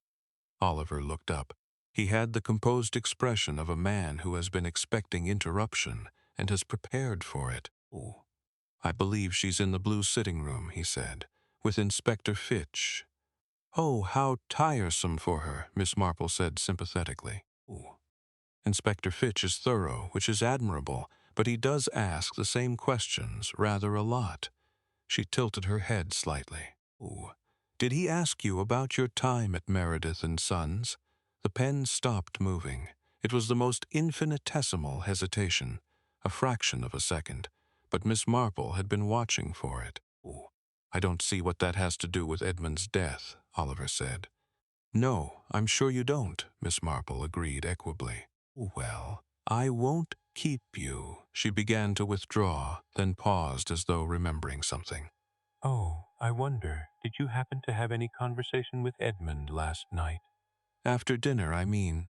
Oliver looked up. He had the composed expression of a man who has been expecting interruption and has prepared for it. I believe she's in the blue sitting room, he said, with Inspector Fitch. Oh, how tiresome for her, Miss Marple said sympathetically. Inspector Fitch is thorough, which is admirable, but he does ask the same questions rather a lot. She tilted her head slightly. Did he ask you about your time at Meredith and Sons? The pen stopped moving. It was the most infinitesimal hesitation, a fraction of a second, but Miss Marple had been watching for it. I don't see what that has to do with Edmund's death, Oliver said. No, I'm sure you don't, Miss Marple agreed equably. Well, I won't keep you. She began to withdraw, then paused as though remembering something. Oh, I wonder, did you happen to have any conversation with Edmund last night? After dinner, I mean.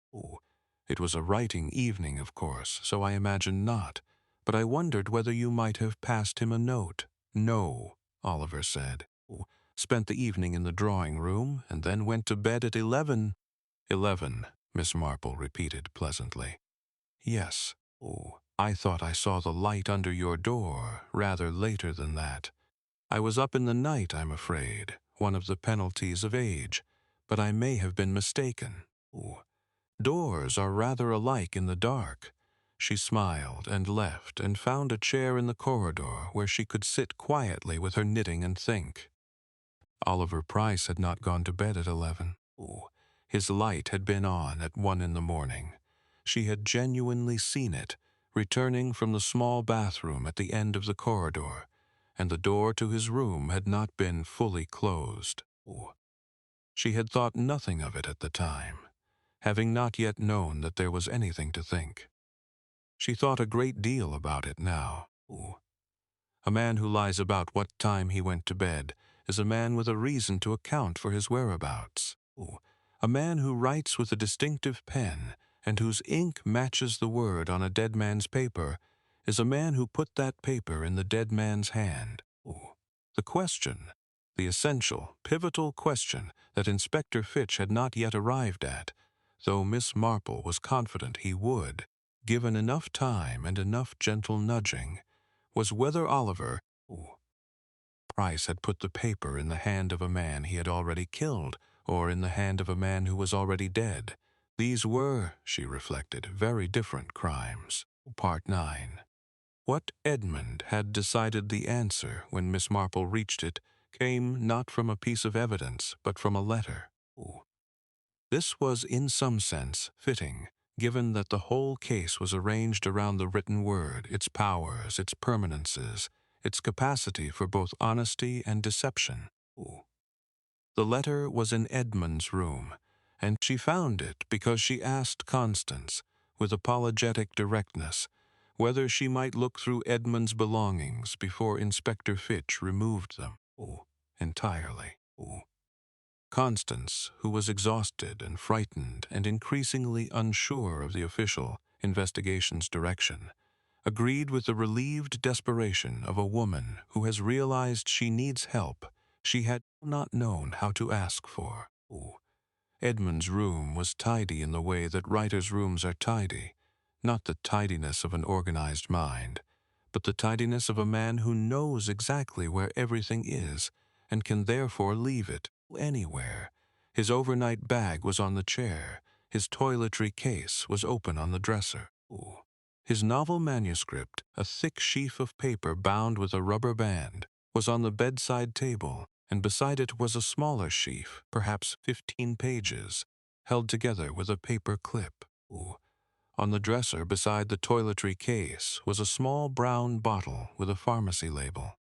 It was a writing evening, of course, so I imagined not, but I wondered whether you might have passed him a note. No, Oliver said. Spent the evening in the drawing-room, and then went to bed at 11. 11, Miss Marple repeated pleasantly. Yes. I thought I saw the light under your door rather later than that. I was up in the night, I'm afraid, one of the penalties of age, but I may have been mistaken. Doors are rather alike in the dark. She smiled and left and found a chair in the corridor where she could sit quietly with her knitting and think. Oliver Price had not gone to bed at 11. His light had been on at 1 in the morning. She had genuinely seen it, returning from the small bathroom at the end of the corridor, and the door to his room had not been fully closed. She had thought nothing of it at the time, having not yet known that there was anything to think. She thought a great deal about it now. A man who lies about what time he went to bed is a man with a reason to account for his whereabouts. A man who writes with a distinctive pen and whose ink matches the word on a dead man's paper is a man who put that paper in the dead man's hand. The question, the essential, pivotal question that Inspector Fitch had not yet arrived at, though Miss Marple was confident he would, given enough time and enough gentle nudging, was whether Oliver Price had put the paper in the hand of a man he had already killed, or in the hand of a man who was already dead. These were, she reflected, very different crimes. Part 9. What Edmund had decided the answer when Miss Marple reached it came not from a piece of evidence, but from a letter. This was in some sense fitting, given that the whole case was arranged around the written word, its powers, its permanences, its capacity for both honesty and deception. The letter was in Edmund's room, and she found it because she asked Constance, with apologetic directness, whether she might look through Edmund's belongings before Inspector Fitch removed them. Entirely. Constance, who was exhausted and frightened and increasingly unsure of the official investigation's direction, agreed with the relieved desperation of a woman who has realized she needs help she had not known how to ask for. Edmund's room was tidy in the way that writers' rooms are tidy, not the tidiness of an organized mind, but the tidiness of a man who knows exactly where everything is and can therefore leave it anywhere. His overnight bag was on the chair. His toiletry case was open on the dresser. His novel manuscript, a thick sheaf of paper bound with a rubber band, was on the bedside table, and beside it was a smaller sheaf, perhaps 15 pages, held together with a paper clip. On the dresser beside the toiletry case was a small brown bottle with a pharmacy label.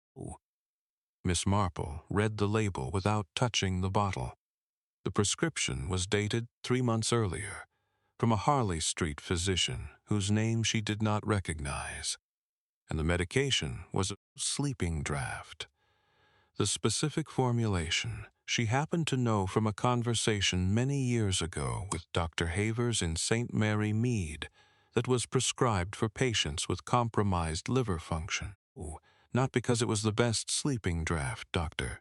Miss Marple read the label without touching the bottle. The prescription was dated 3 months earlier, from a Harley Street physician whose name she did not recognize, and the medication was a sleeping draught. The specific formulation she happened to know from a conversation many years ago with Dr. Havers in St. Mary Mead that was prescribed for patients with compromised liver function. Not because it was the best sleeping draught, Doctor.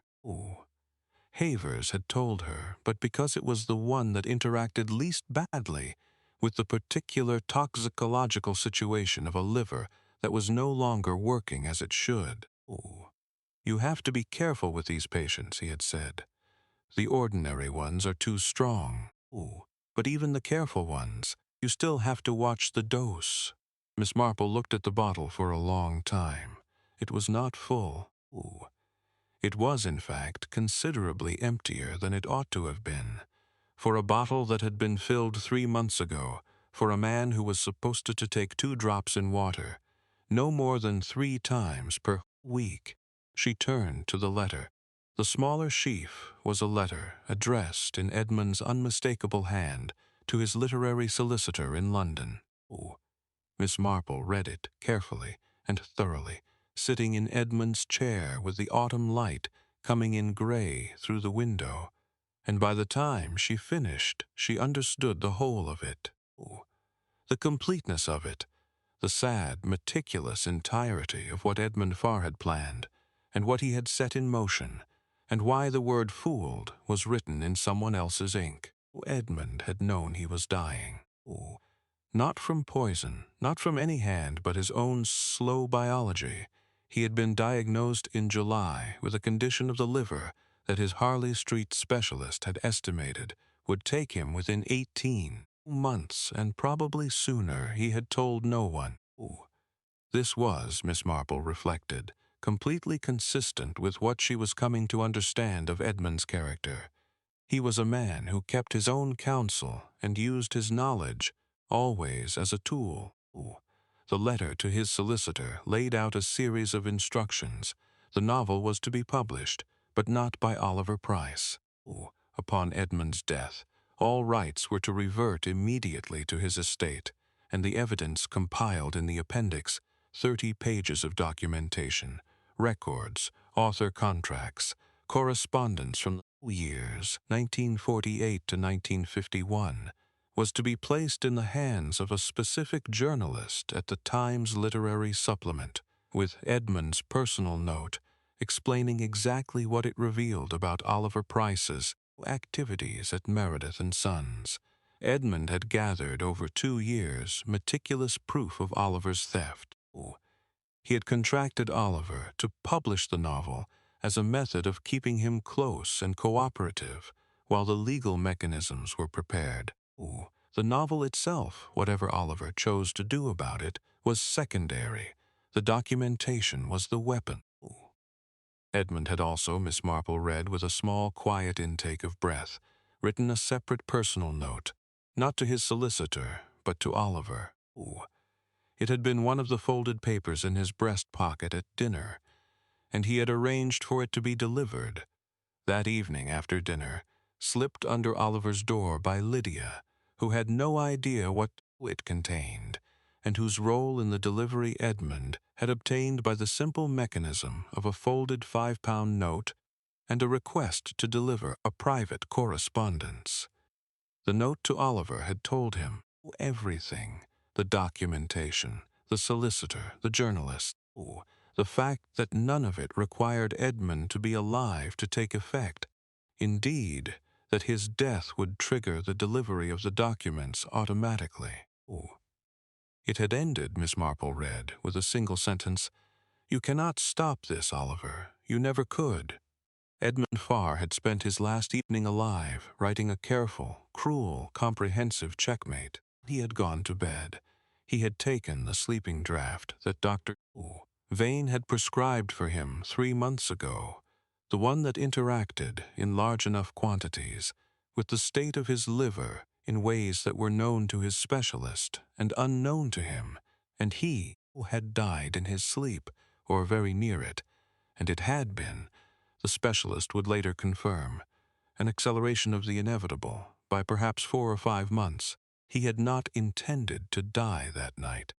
Havers had told her, but because it was the one that interacted least badly with the particular toxicological situation of a liver that was no longer working as it should. You have to be careful with these patients, he had said. The ordinary ones are too strong. But even the careful ones, you still have to watch the dose. Miss Marple looked at the bottle for a long time. It was not full. It was, in fact, considerably emptier than it ought to have been. For a bottle that had been filled 3 months ago, for a man who was supposed to take 2 drops in water, no more than 3 times per week. She turned to the letter. The smaller sheaf was a letter addressed in Edmund's unmistakable hand to his literary solicitor in London. Miss Marple read it carefully and thoroughly, sitting in Edmund's chair with the autumn light coming in gray through the window, and by the time she finished, she understood the whole of it. The completeness of it, the sad, meticulous entirety of what Edmund Farr had planned, and what he had set in motion, and why the word fooled was written in someone else's ink. Edmund had known he was dying. Not from poison, not from any hand but his own slow biology. He had been diagnosed in July with a condition of the liver that his Harley Street specialist had estimated would take him within 18 months, and probably sooner. He had told no one. This was, Miss Marple reflected, completely consistent with what she was coming to understand of Edmund's character. He was a man who kept his own counsel and used his knowledge always as a tool. The letter to his solicitor laid out a series of instructions. The novel was to be published, but not by Oliver Price. Upon Edmund's death, all rights were to revert immediately to his estate, and the evidence compiled in the appendix, 30 pages of documentation, records, author contracts, correspondence from the years 1948 to 1951, was to be placed in the hands of a specific journalist at the Times Literary Supplement, with Edmund's personal note explaining exactly what it revealed about Oliver Price's activities at Meredith and Sons. Edmund had gathered over 2 years meticulous proof of Oliver's theft. He had contracted Oliver to publish the novel as a method of keeping him close and cooperative while the legal mechanisms were prepared. The novel itself, whatever Oliver chose to do about it, was secondary. The documentation was the weapon. Edmund had also, Miss Marple read with a small, quiet intake of breath, written a separate personal note, not to his solicitor, but to Oliver. It had been one of the folded papers in his breast pocket at dinner, and he had arranged for it to be delivered that evening after dinner, slipped under Oliver's door by Lydia, who had no idea what it contained, and whose role in the delivery Edmund had obtained by the simple mechanism of a folded £5 note and a request to deliver a private correspondence. The note to Oliver had told him everything: the documentation, the solicitor, the journalist, the fact that none of it required Edmund to be alive to take effect. Indeed, that his death would trigger the delivery of the documents automatically. It had ended, Miss Marple read, with a single sentence: "You cannot stop this, Oliver. You never could." Edmund Farr had spent his last evening alive, writing a careful, cruel, comprehensive checkmate. He had gone to bed. He had taken the sleeping draught that Dr. Vane had prescribed for him 3 months ago, the one that interacted, in large enough quantities, with the state of his liver in ways that were known to his specialist and unknown to him, and he had died in his sleep, or very near it, and it had been, the specialist would later confirm, an acceleration of the inevitable by perhaps 4 or 5 months. He had not intended to die that night,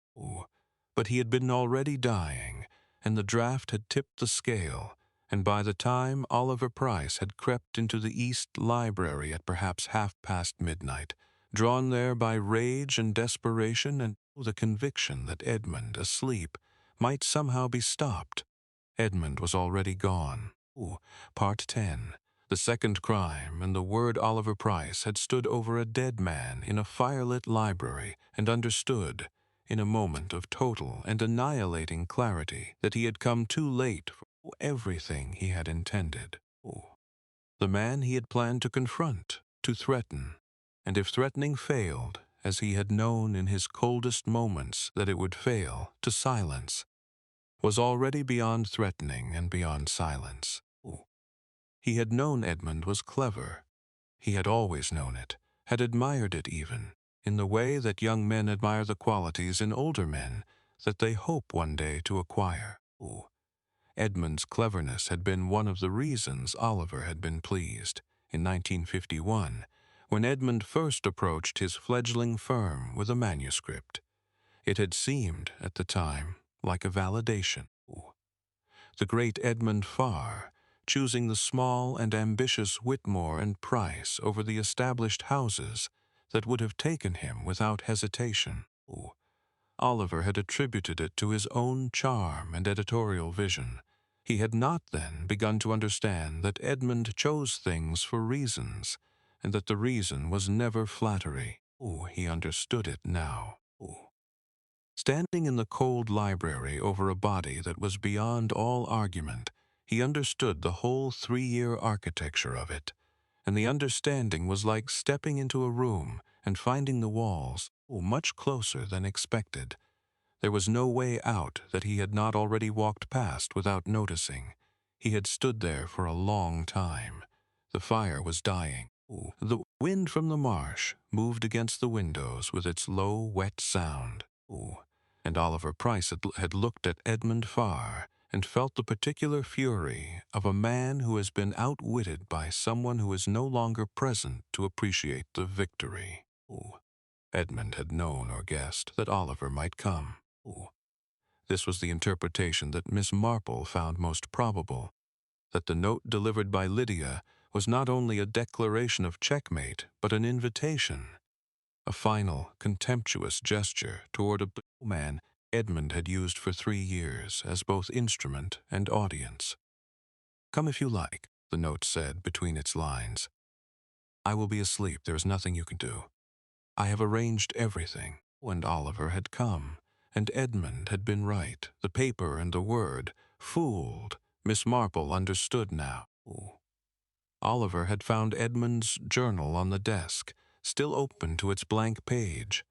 but he had been already dying, and the draught had tipped the scale, and by the time Oliver Price had crept into the East Library at perhaps midnight, drawn there by rage and desperation and the conviction that Edmund, asleep, might somehow be stopped, Edmund was already gone. Part 10. The second crime and the word Oliver Price had stood over a dead man in a firelit library and understood, in a moment of total and annihilating clarity, that he had come too late for everything he had intended. The man he had planned to confront, to threaten, and if threatening failed, as he had known in his coldest moments that it would fail, to silence, was already beyond threatening and beyond silence. He had known Edmund was clever. He had always known it, had admired it even, in the way that young men admire the qualities in older men that they hope one day to acquire. Edmund's cleverness had been one of the reasons Oliver had been pleased, in 1951, when Edmund first approached his fledgling firm with a manuscript. It had seemed, at the time, like a validation. The great Edmund Farr, choosing the small and ambitious Whitmore and Price over the established houses that would have taken him without hesitation. Ooh. Oliver had attributed it to his own charm and editorial vision. He had not then begun to understand that Edmund chose things for reasons, and that the reason was never flattery. He understood it now. Standing in the cold library over a body that was beyond all argument, he understood the whole 3-year architecture of it, and the understanding was like stepping into a room and finding the walls much closer than expected. There was no way out that he had not already walked past without noticing. He had stood there for a long time. The fire was dying. The wind from the marsh moved against the windows with its low, wet sound. And Oliver Price had looked at Edmund Farr and felt the particular fury of a man who has been outwitted by someone who is no longer present to appreciate the victory. Edmund had known or guessed that Oliver might come. This was the interpretation that Miss Marple found most probable, that the note delivered by Lydia was not only a declaration of checkmate, but an invitation, a final, contemptuous gesture toward a man Edmund had used for 3 years as both instrument and audience. "Come if you like," the note said between its lines. "I will be asleep. There is nothing you can do. I have arranged everything." And Oliver had come, and Edmund had been right. The paper and the word, fooled. Miss Marple understood now. Oliver had found Edmund's journal on the desk, still open to its blank page.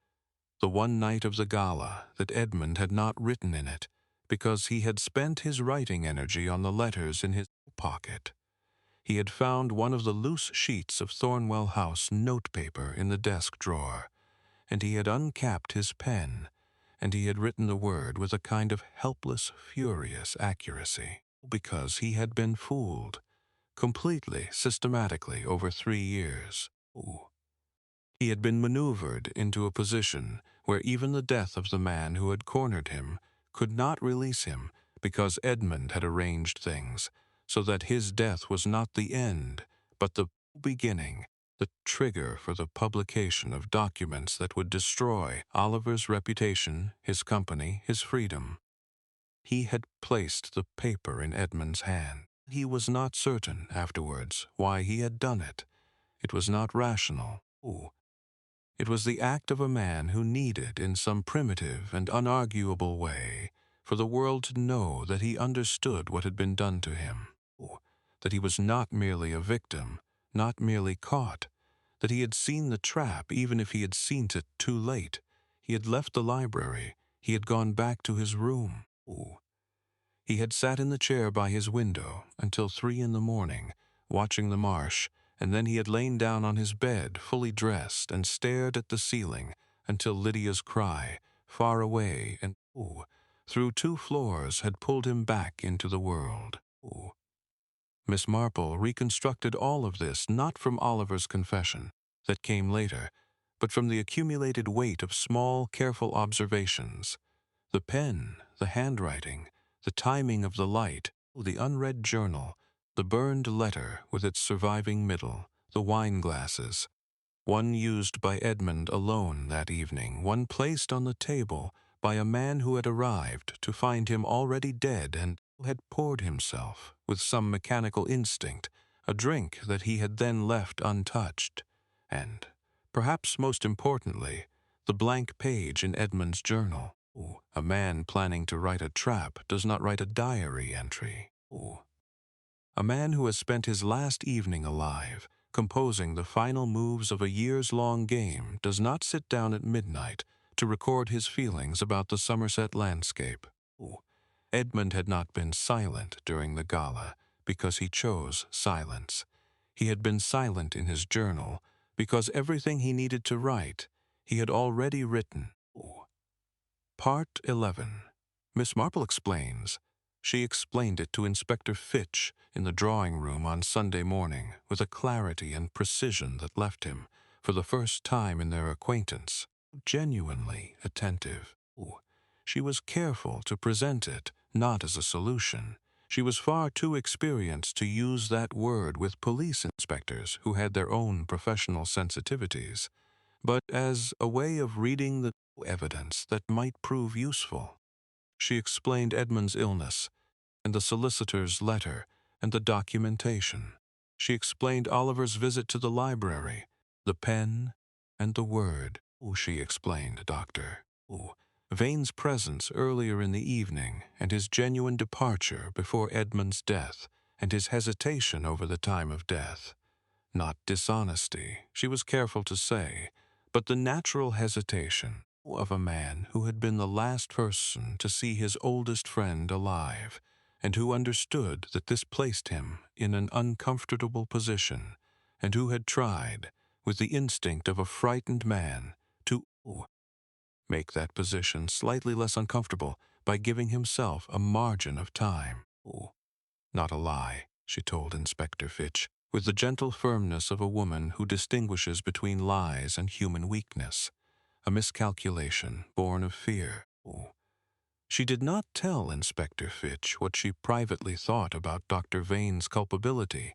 The one night of the gala that Edmund had not written in it, because he had spent his writing energy on the letters in his pocket. He had found one of the loose sheets of Thornwell House notepaper in the desk drawer, and he had uncapped his pen, and he had written the word with a kind of helpless, furious accuracy, because he had been fooled, completely, systematically, over 3 years. He had been maneuvered into a position where even the death of the man who had cornered him could not release him, because Edmund had arranged things, so that his death was not the end, but the beginning, the trigger for the publication of documents that would destroy Oliver's reputation, his company, his freedom. He had placed the paper in Edmund's hand. He was not certain, afterwards, why he had done it. It was not rational. It was the act of a man who needed, in some primitive and unarguable way, for the world to know that he understood what had been done to him, that he was not merely a victim, not merely caught, that he had seen the trap even if he had seen it too late. He had left the library. He had gone back to his room. He had sat in the chair by his window until 3 in the morning, watching the marsh, and then he had lain down on his bed, fully dressed, and stared at the ceiling until Lydia's cry, far away and through 2 floors, had pulled him back into the world. Miss Marple reconstructed all of this not from Oliver's confession, that came later, but from the accumulated weight of small, careful observations. The pen, the handwriting, the timing of the light, the unread journal, the burned letter with its surviving middle, the wine glasses, one used by Edmund alone that evening, one placed on the table by a man who had arrived to find him already dead and had poured himself, with some mechanical instinct, a drink that he had then left untouched, and, perhaps most importantly, the blank page in Edmund's journal. A man planning to write a trap does not write a diary entry. A man who has spent his last evening alive, composing the final moves of a years-long game, does not sit down at midnight to record his feelings about the Somerset landscape. Edmund had not been silent during the gala because he chose silence. He had been silent in his journal because everything he needed to write he had already written. Part 11. Miss Marple explains. She explained it to Inspector Fitch in the drawing-room on Sunday morning with a clarity and precision that left him, for the first time in their acquaintance, genuinely attentive. She was careful to present it not as a solution. She was far too experienced to use that word with police inspectors who had their own professional sensitivities, but as a way of reading the evidence that might prove useful. She explained Edmund's illness, and the solicitor's letter, and the documentation. She explained Oliver's visit to the library, the pen, and the word. Oh, she explained, Doctor. Oh, Vane's presence earlier in the evening, and his genuine departure before Edmund's death, and his hesitation over the time of death. Not dishonesty, she was careful to say, but the natural hesitation of a man who had been the last person to see his oldest friend alive, and who understood that this placed him in an uncomfortable position, and who had tried, with the instinct of a frightened man, to make that position slightly less uncomfortable by giving himself a margin of time. Not a lie, she told Inspector Fitch, with the gentle firmness of a woman who distinguishes between lies and human weakness, a miscalculation born of fear. She did not tell Inspector Fitch what she privately thought about Dr. Vane's culpability,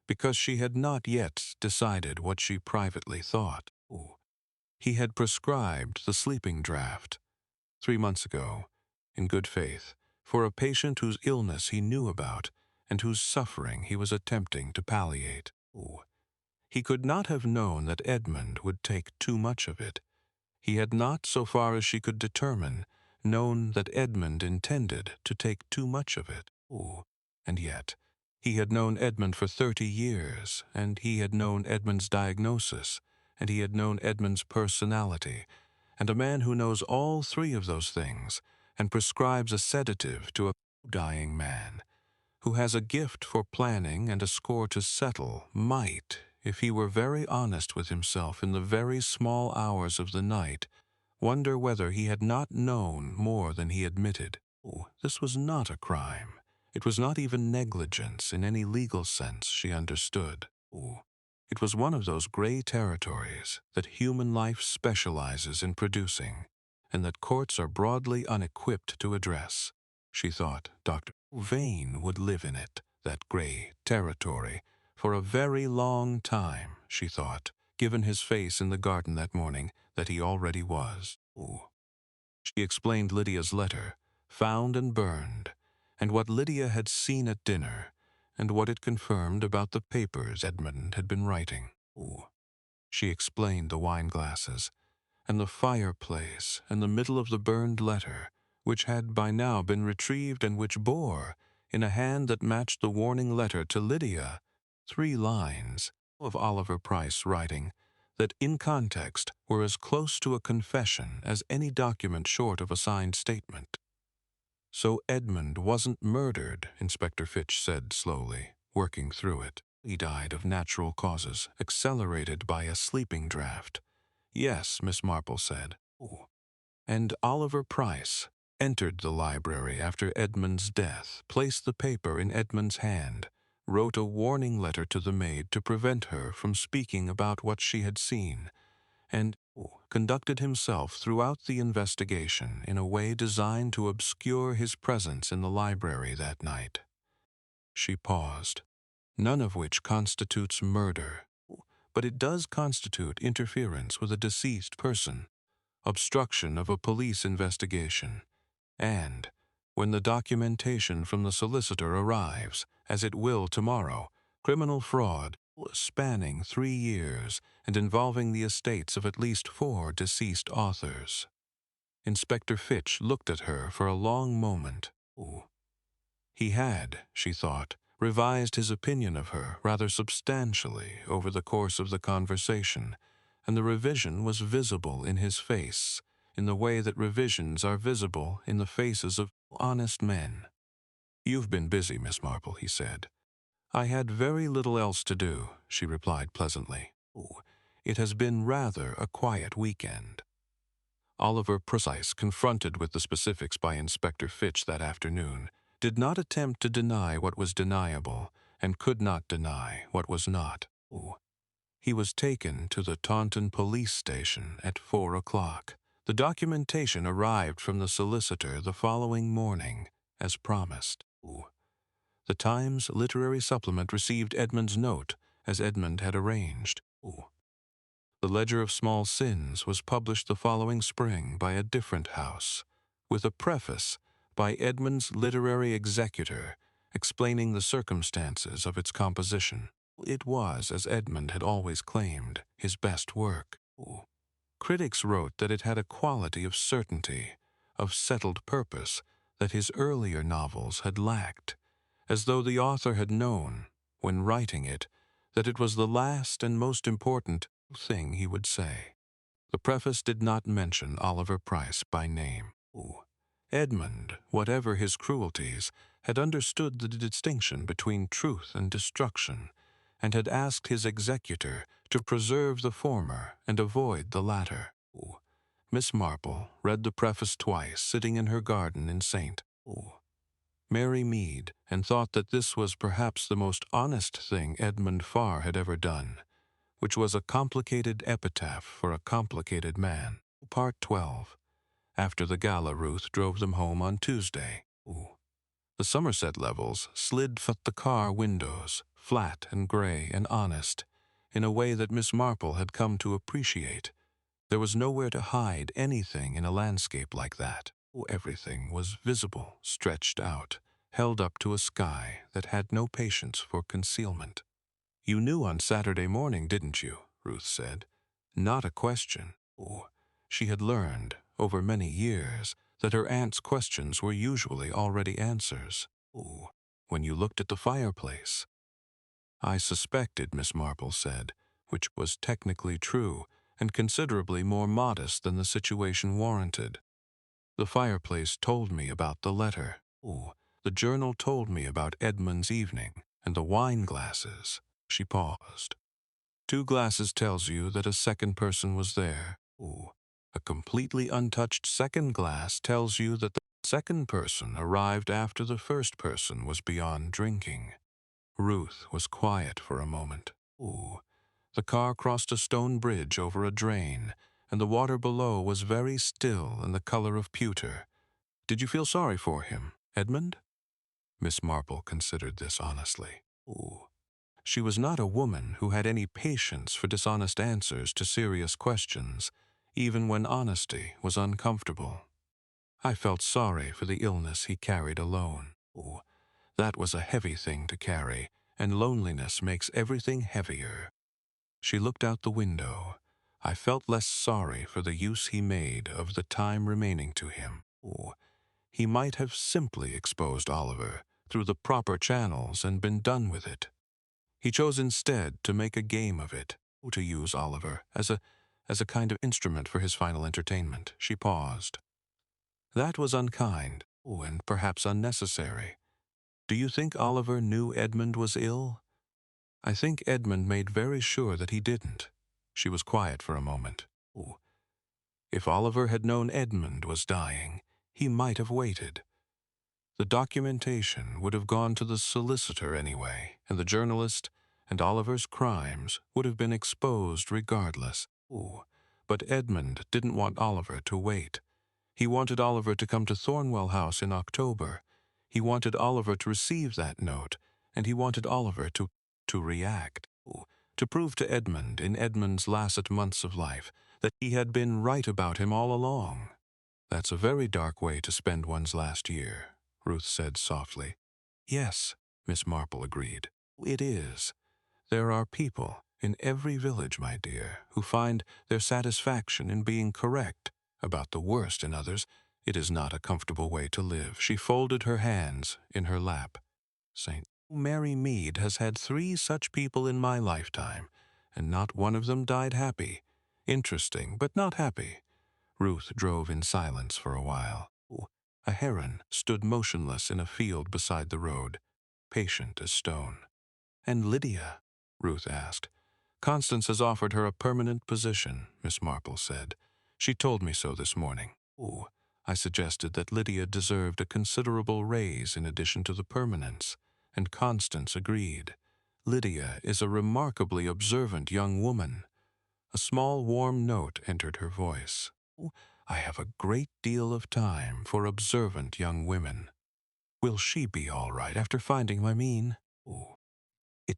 because she had not yet decided what she privately thought. He had prescribed the sleeping draught 3 months ago, in good faith, for a patient whose illness he knew about and whose suffering he was attempting to palliate. He could not have known that Edmund would take too much of it. He had not, so far as she could determine, known that Edmund intended to take too much of it. And yet, he had known Edmund for 30 years, and he had known Edmund's diagnosis, and he had known Edmund's personality, and a man who knows all three of those things and prescribes a sedative to a dying man, who has a gift for planning and a score to settle, might, if he were very honest with himself in the very small hours of the night, wonder whether he had not known more than he admitted. This was not a crime. It was not even negligence in any legal sense, she understood. It was one of those gray territories that human life specializes in producing, and that courts are broadly unequipped to address. She thought Dr. Vane would live in it, that gray territory, for a very long time, she thought, given his face in the garden that morning, that he already was. She explained Lydia's letter, found and burned, and what Lydia had seen at dinner, and what it confirmed about the papers Edmund had been writing. She explained the wine glasses, and the fireplace, and the middle of the burned letter, which had by now been retrieved and which bore, in a hand that matched the warning letter to Lydia, 3 lines of Oliver Price writing that in context were as close to a confession as any document short of a signed statement. So Edmund wasn't murdered, Inspector Fitch said slowly, working through it. He died of natural causes, accelerated by a sleeping draught. Yes, Miss Marple said. And Oliver Price entered the library after Edmund's death, placed the paper in Edmund's hand, wrote a warning letter to the maid to prevent her from speaking about what she had seen, and conducted himself throughout the investigation in a way designed to obscure his presence in the library that night. She paused. None of which constitutes murder, but it does constitute interference with a deceased person, obstruction of a police investigation, and, when the documentation from the solicitor arrives, as it will tomorrow, criminal fraud spanning 3 years and involving the estates of at least 4 deceased authors. Inspector Fitch looked at her for a long moment. He had, she thought, revised his opinion of her rather substantially over the course of the conversation, and the revision was visible in his face, in the way that revisions are visible in the faces of honest men. "You've been busy, Miss Marple," he said. "I had very little else to do," she replied pleasantly. "It has been rather a quiet weekend." Oliver Price, confronted with the specifics by Inspector Fitch that afternoon, did not attempt to deny what was deniable, and could not deny what was not. He was taken to the Taunton police station at 4 o'clock. The documentation arrived from the solicitor the following morning, as promised. The Times literary supplement received Edmund's note, as Edmund had arranged. The Ledger of Small Sins was published the following spring by a different house, with a preface by Edmund's literary executor explaining the circumstances of its composition. It was, as Edmund had always claimed, his best work. Critics wrote that it had a quality of certainty, of settled purpose, that his earlier novels had lacked, as though the author had known, when writing it, that it was the last and most important thing he would say. The preface did not mention Oliver Price by name. Edmund, whatever his cruelties, had understood the distinction between truth and destruction, and had asked his executor to preserve the former and avoid the latter. Miss Marple read the preface twice, sitting in her garden in St. Mary Mead, and thought that this was perhaps the most honest thing Edmund Farr had ever done, which was a complicated epitaph for a complicated man. Part 12. After the gala, Ruth drove them home on Tuesday. The Somerset levels slid from the car windows, flat and gray and honest, in a way that Miss Marple had come to appreciate. There was nowhere to hide anything in a landscape like that. Everything was visible, stretched out, held up to a sky that had no patience for concealment. "You knew on Saturday morning, didn't you?" Ruth said. Not a question. She had learned, over many years, that her aunt's questions were usually already answers. When you looked at the fireplace. "I suspected," Miss Marple said, which was technically true and considerably more modest than the situation warranted. "The fireplace told me about the letter. The journal told me about Edmund's evening, and the wine glasses." She paused. "2 glasses tells you that a second person was there. A completely untouched second glass tells you that the second person arrived after the first person was beyond drinking." Ruth was quiet for a moment. The car crossed a stone bridge over a drain, and the water below was very still and the color of pewter. "Did you feel sorry for him, Edmund?" Miss Marple considered this honestly. She was not a woman who had any patience for dishonest answers to serious questions, even when honesty was uncomfortable. "I felt sorry for the illness he carried alone. That was a heavy thing to carry, and loneliness makes everything heavier." She looked out the window. "I felt less sorry for the use he made of the time remaining to him. He might have simply exposed Oliver through the proper channels and been done with it. He chose instead to make a game of it, to use Oliver as a kind of instrument for his final entertainment." She paused. "That was unkind, and perhaps unnecessary. Do you think Oliver knew Edmund was ill?" "I think Edmund made very sure that he didn't." She was quiet for a moment. "If Oliver had known Edmund was dying, he might have waited. The documentation would have gone to the solicitor anyway, and the journalist, and Oliver's crimes would have been exposed regardless. But Edmund didn't want Oliver to wait. He wanted Oliver to come to Thornwell House in October. He wanted Oliver to receive that note, and he wanted Oliver to react, to prove to Edmund in Edmund's last months of life that he had been right about him all along." "That's a very dark way to spend one's last year," Ruth said softly. "Yes," Miss Marple agreed. "It is. There are people in every village, my dear, who find their satisfaction in being correct about the worst in others. It is not a comfortable way to live." She folded her hands in her lap. "St. Mary Mead has had 3 such people in my lifetime, and not one of them died happy. Interesting, but not happy." Ruth drove in silence for a while. A heron stood motionless in a field beside the road, patient as stone. "And Lydia?" Ruth asked. "Constance has offered her a permanent position," Miss Marple said. "She told me so this morning." I suggested that Lydia deserved a considerable raise in addition to the permanence, and Constance agreed. "Lydia is a remarkably observant young woman." A small warm note entered her voice. "I have a great deal of time for observant young women. Will she be all right after finding my mean?" "It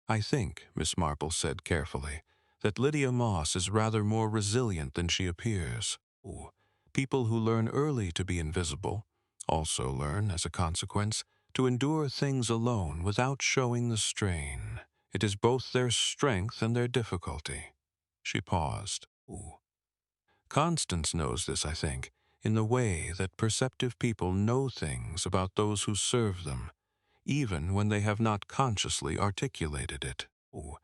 I think," Miss Marple said carefully, that Lydia Moss is rather more resilient than she appears. Ooh. People who learn early to be invisible also learn, as a consequence, to endure things alone without showing the strain. It is both their strength and their difficulty. She paused. Ooh. Constance knows this, I think, in the way that perceptive people know things about those who serve them, even when they have not consciously articulated it. Ooh.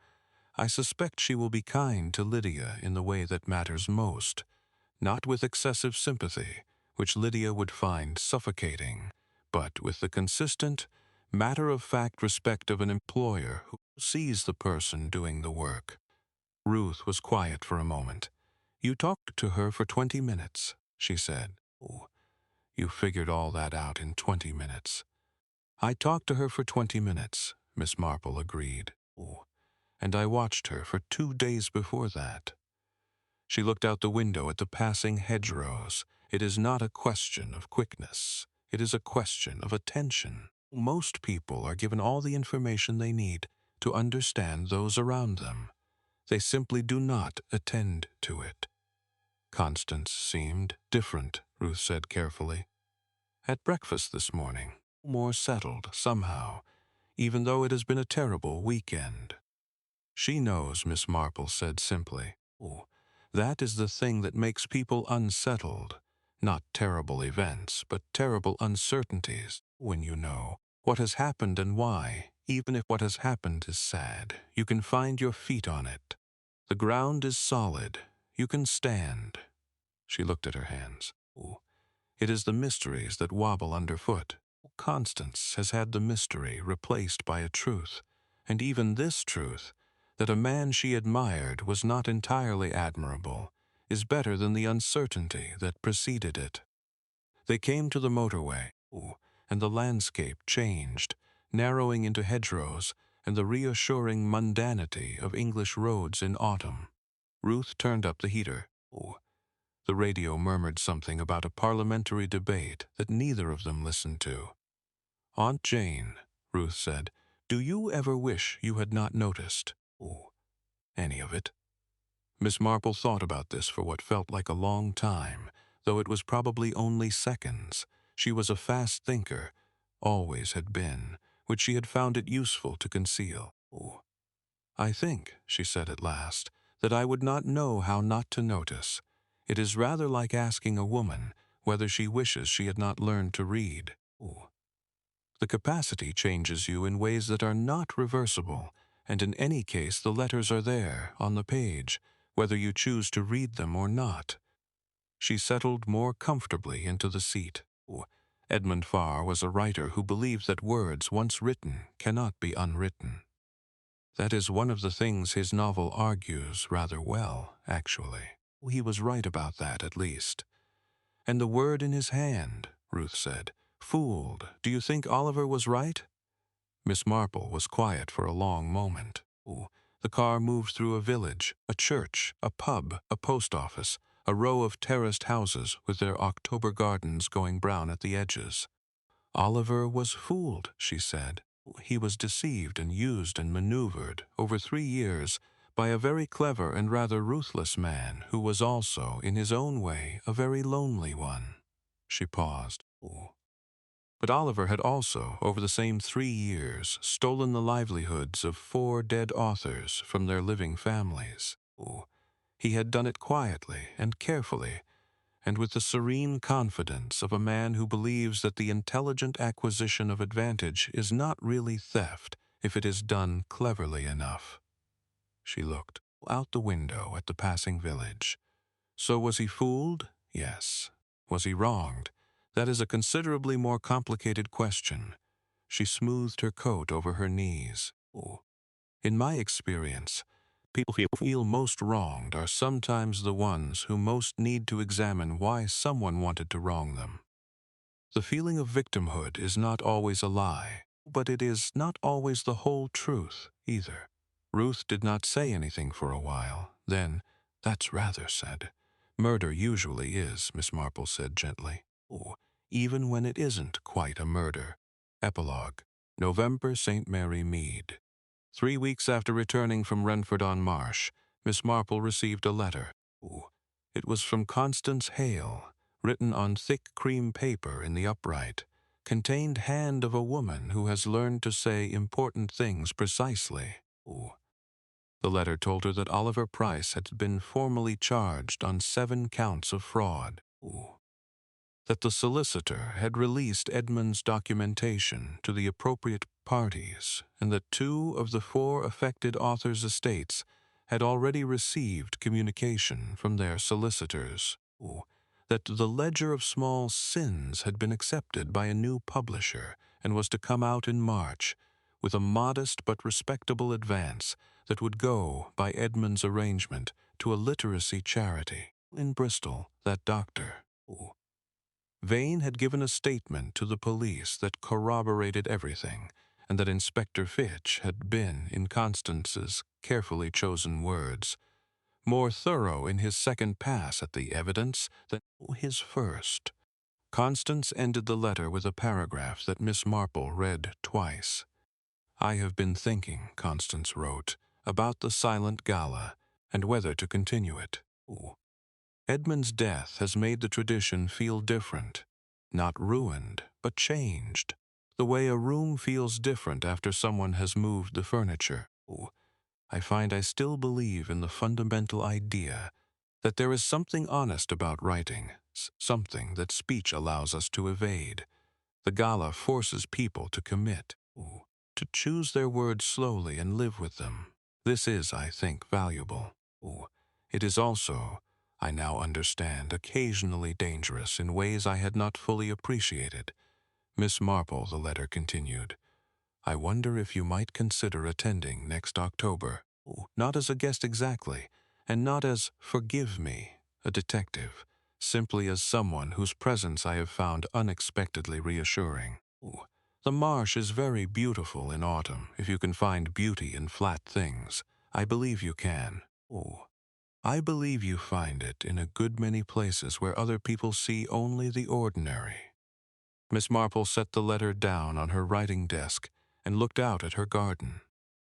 I suspect she will be kind to Lydia in the way that matters most, not with excessive sympathy, which Lydia would find suffocating, but with the consistent, matter-of-fact respect of an employer who sees the person doing the work. Ruth was quiet for a moment. "You talked to her for 20 minutes, she said. "Oh, you figured all that out in 20 minutes. "I talked to her for 20 minutes, Miss Marple agreed. "Oh, and I watched her for 2 days before that." She looked out the window at the passing hedgerows. "It is not a question of quickness. It is a question of attention. Most people are given all the information they need to understand those around them. They simply do not attend to it." Constance seemed different, Ruth said carefully. "At breakfast this morning, more settled, somehow, even though it has been a terrible weekend." "She knows," Miss Marple said simply. "Oh, that is the thing that makes people unsettled. Not terrible events, but terrible uncertainties. When you know what has happened and why, even if what has happened is sad, you can find your feet on it. The ground is solid. You can stand." She looked at her hands. "Oh, it is the mysteries that wobble underfoot." Constance has had the mystery replaced by a truth, and even this truth, that a man she admired was not entirely admirable, is better than the uncertainty that preceded it. They came to the motorway, and the landscape changed, narrowing into hedgerows and the reassuring mundanity of English roads in autumn. Ruth turned up the heater. The radio murmured something about a parliamentary debate that neither of them listened to. "Aunt Jane," Ruth said, "do you ever wish you had not noticed any of it?" Miss Marple thought about this for what felt like a long time, though it was probably only seconds. She was a fast thinker, always had been, which she had found it useful to conceal. "I think," she said at last, "that I would not know how not to notice. It is rather like asking a woman whether she wishes she had not learned to read. The capacity changes you in ways that are not reversible, and in any case the letters are there, on the page, whether you choose to read them or not." She settled more comfortably into the seat. Edmund Farr was a writer who believed that words once written cannot be unwritten. That is one of the things his novel argues rather well, actually. He was right about that, at least. "And the word in his hand," Ruth said. "Fooled. Do you think Oliver was right?" Miss Marple was quiet for a long moment. The car moved through a village, a church, a pub, a post office, a row of terraced houses with their October gardens going brown at the edges. "Oliver was fooled," she said. "He was deceived and used and maneuvered over 3 years by a very clever and rather ruthless man who was also, in his own way, a very lonely one." She paused. But Oliver had also, over the same 3 years, stolen the livelihoods of 4 dead authors from their living families. He had done it quietly and carefully, and with the serene confidence of a man who believes that the intelligent acquisition of advantage is not really theft if it is done cleverly enough. She looked out the window at the passing village. So was he fooled? Yes. Was he wronged? That is a considerably more complicated question. She smoothed her coat over her knees. "In my experience, people who feel most wronged are sometimes the ones who most need to examine why someone wanted to wrong them. The feeling of victimhood is not always a lie, but it is not always the whole truth either." Ruth did not say anything for a while. Then, "That's rather said. Murder usually is," Miss Marple said gently. Even when it isn't quite a murder." Epilogue. November, St. Mary Mead. 3 weeks after returning from Renford-on-Marsh, Miss Marple received a letter. It was from Constance Hale, written on thick cream paper in the upright, contained hand of a woman who has learned to say important things precisely. The letter told her that Oliver Price had been formally charged on 7 counts of fraud. That the solicitor had released Edmund's documentation to the appropriate parties, and that 2 of the 4 affected authors' estates had already received communication from their solicitors. That the Ledger of Small Sins had been accepted by a new publisher and was to come out in March, with a modest but respectable advance that would go, by Edmund's arrangement, to a literacy charity in Bristol, that doctor. Vane had given a statement to the police that corroborated everything, and that Inspector Fitch had been, in Constance's carefully chosen words, more thorough in his second pass at the evidence than his first. Constance ended the letter with a paragraph that Miss Marple read twice. "I have been thinking," Constance wrote, "about the Silent Gala, and whether to continue it. Edmund's death has made the tradition feel different, not ruined, but changed, the way a room feels different after someone has moved the furniture. I find I still believe in the fundamental idea that there is something honest about writing, something that speech allows us to evade. The gala forces people to commit, to choose their words slowly and live with them. This is, I think, valuable. It is also, I now understand, occasionally dangerous in ways I had not fully appreciated." Miss Marple, the letter continued, "I wonder if you might consider attending next October. Not as a guest exactly, and not as, forgive me, a detective, simply as someone whose presence I have found unexpectedly reassuring. The marsh is very beautiful in autumn, if you can find beauty in flat things. I believe you can. I believe you find it in a good many places where other people see only the ordinary." Miss Marple set the letter down on her writing desk and looked out at her garden,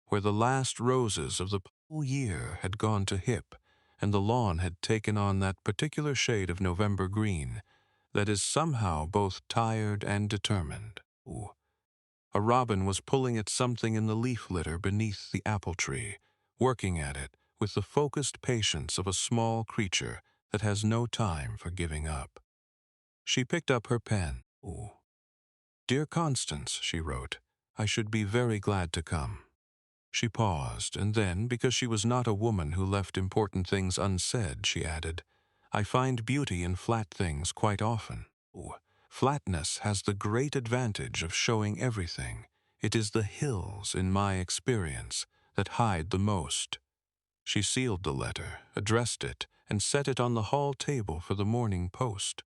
where the last roses of the whole year had gone to hip, and the lawn had taken on that particular shade of November green that is somehow both tired and determined. A robin was pulling at something in the leaf litter beneath the apple tree, working at it with the focused patience of a small creature that has no time for giving up. She picked up her pen. "Dear Constance," she wrote, "I should be very glad to come." She paused, and then, because she was not a woman who left important things unsaid, she added, "I find beauty in flat things quite often. Flatness has the great advantage of showing everything. It is the hills, in my experience, that hide the most." She sealed the letter, addressed it, and set it on the hall table for the morning post.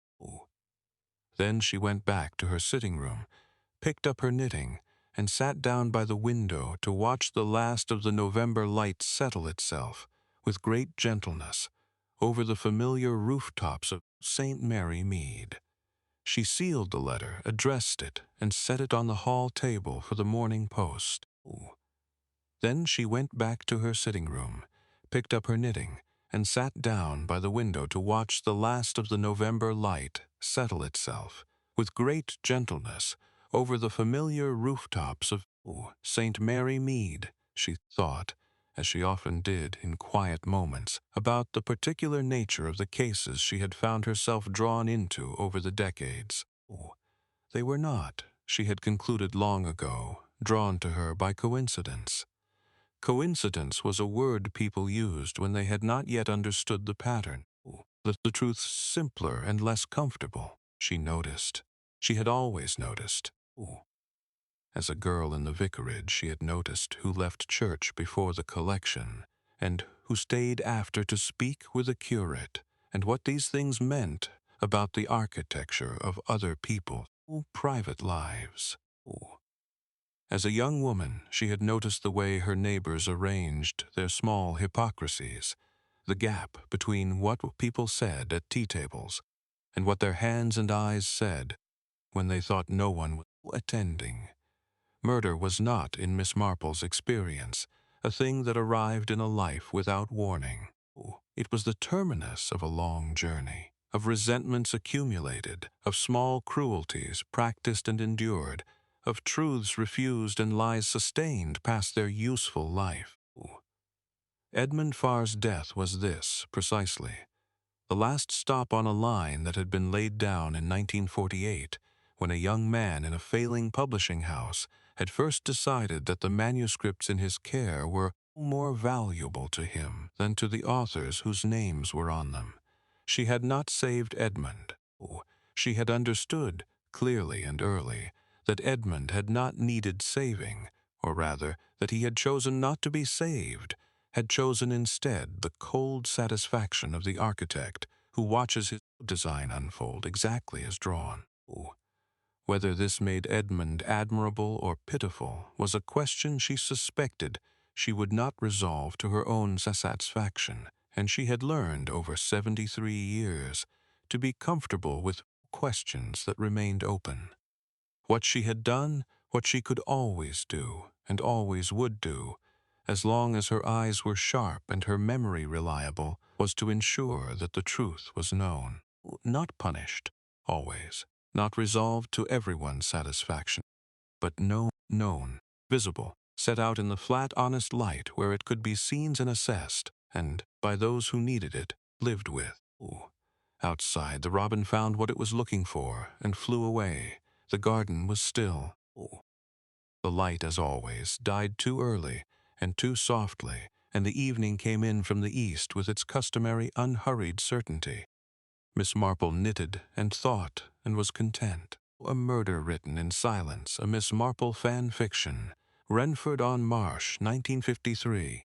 Then she went back to her sitting room, picked up her knitting, and sat down by the window to watch the last of the November light settle itself, with great gentleness, over the familiar rooftops of St. Mary Mead. She sealed the letter, addressed it, and set it on the hall table for the morning post. Then she went back to her sitting room, picked up her knitting, and sat down by the window to watch the last of the November light settle itself, with great gentleness, over the familiar rooftops of St. Mary Mead. She thought, as she often did in quiet moments, about the particular nature of the cases she had found herself drawn into over the decades. They were not, she had concluded long ago, drawn to her by coincidence. Coincidence was a word people used when they had not yet understood the pattern. The truth simpler and less comfortable, she noticed. She had always noticed. As a girl in the vicarage, she had noticed who left church before the collection, and who stayed after to speak with the curate, and what these things meant about the architecture of other people's private lives. As a young woman, she had noticed the way her neighbors arranged their small hypocrisies, the gap between what people said at tea tables and what their hands and eyes said when they thought no one was attending. Murder was not, in Miss Marple's experience, a thing that arrived in a life without warning. It was the terminus of a long journey, of resentments accumulated, of small cruelties practiced and endured, of truths refused and lies sustained past their useful life. Edmund Farr's death was this, precisely. The last stop on a line that had been laid down in 1948, when a young man in a failing publishing house had first decided that the manuscripts in his care were more valuable to him than to the authors whose names were on them. She had not saved Edmund. She had understood, clearly and early, that Edmund had not needed saving, or rather, that he had chosen not to be saved, had chosen instead the cold satisfaction of the architect who watches his design unfold exactly as drawn. Whether this made Edmund admirable or pitiful was a question she suspected she would not resolve to her own satisfaction, and she had learned over 73 years to be comfortable with questions that remained open. What she had done, what she could always do, and always would do, as long as her eyes were sharp and her memory reliable, was to ensure that the truth was known, not punished, always, not resolved to everyone's satisfaction, but known, visible, set out in the flat, honest light where it could be seen and assessed, and, by those who needed it, lived with. Outside, the robin found what it was looking for and flew away. The garden was still. The light, as always, died too early and too softly, and the evening came in from the east with its customary unhurried certainty. Miss Marple knitted and thought and was content. A murder written in silence, a Miss Marple fan fiction. Renford-on-Marsh, 1953.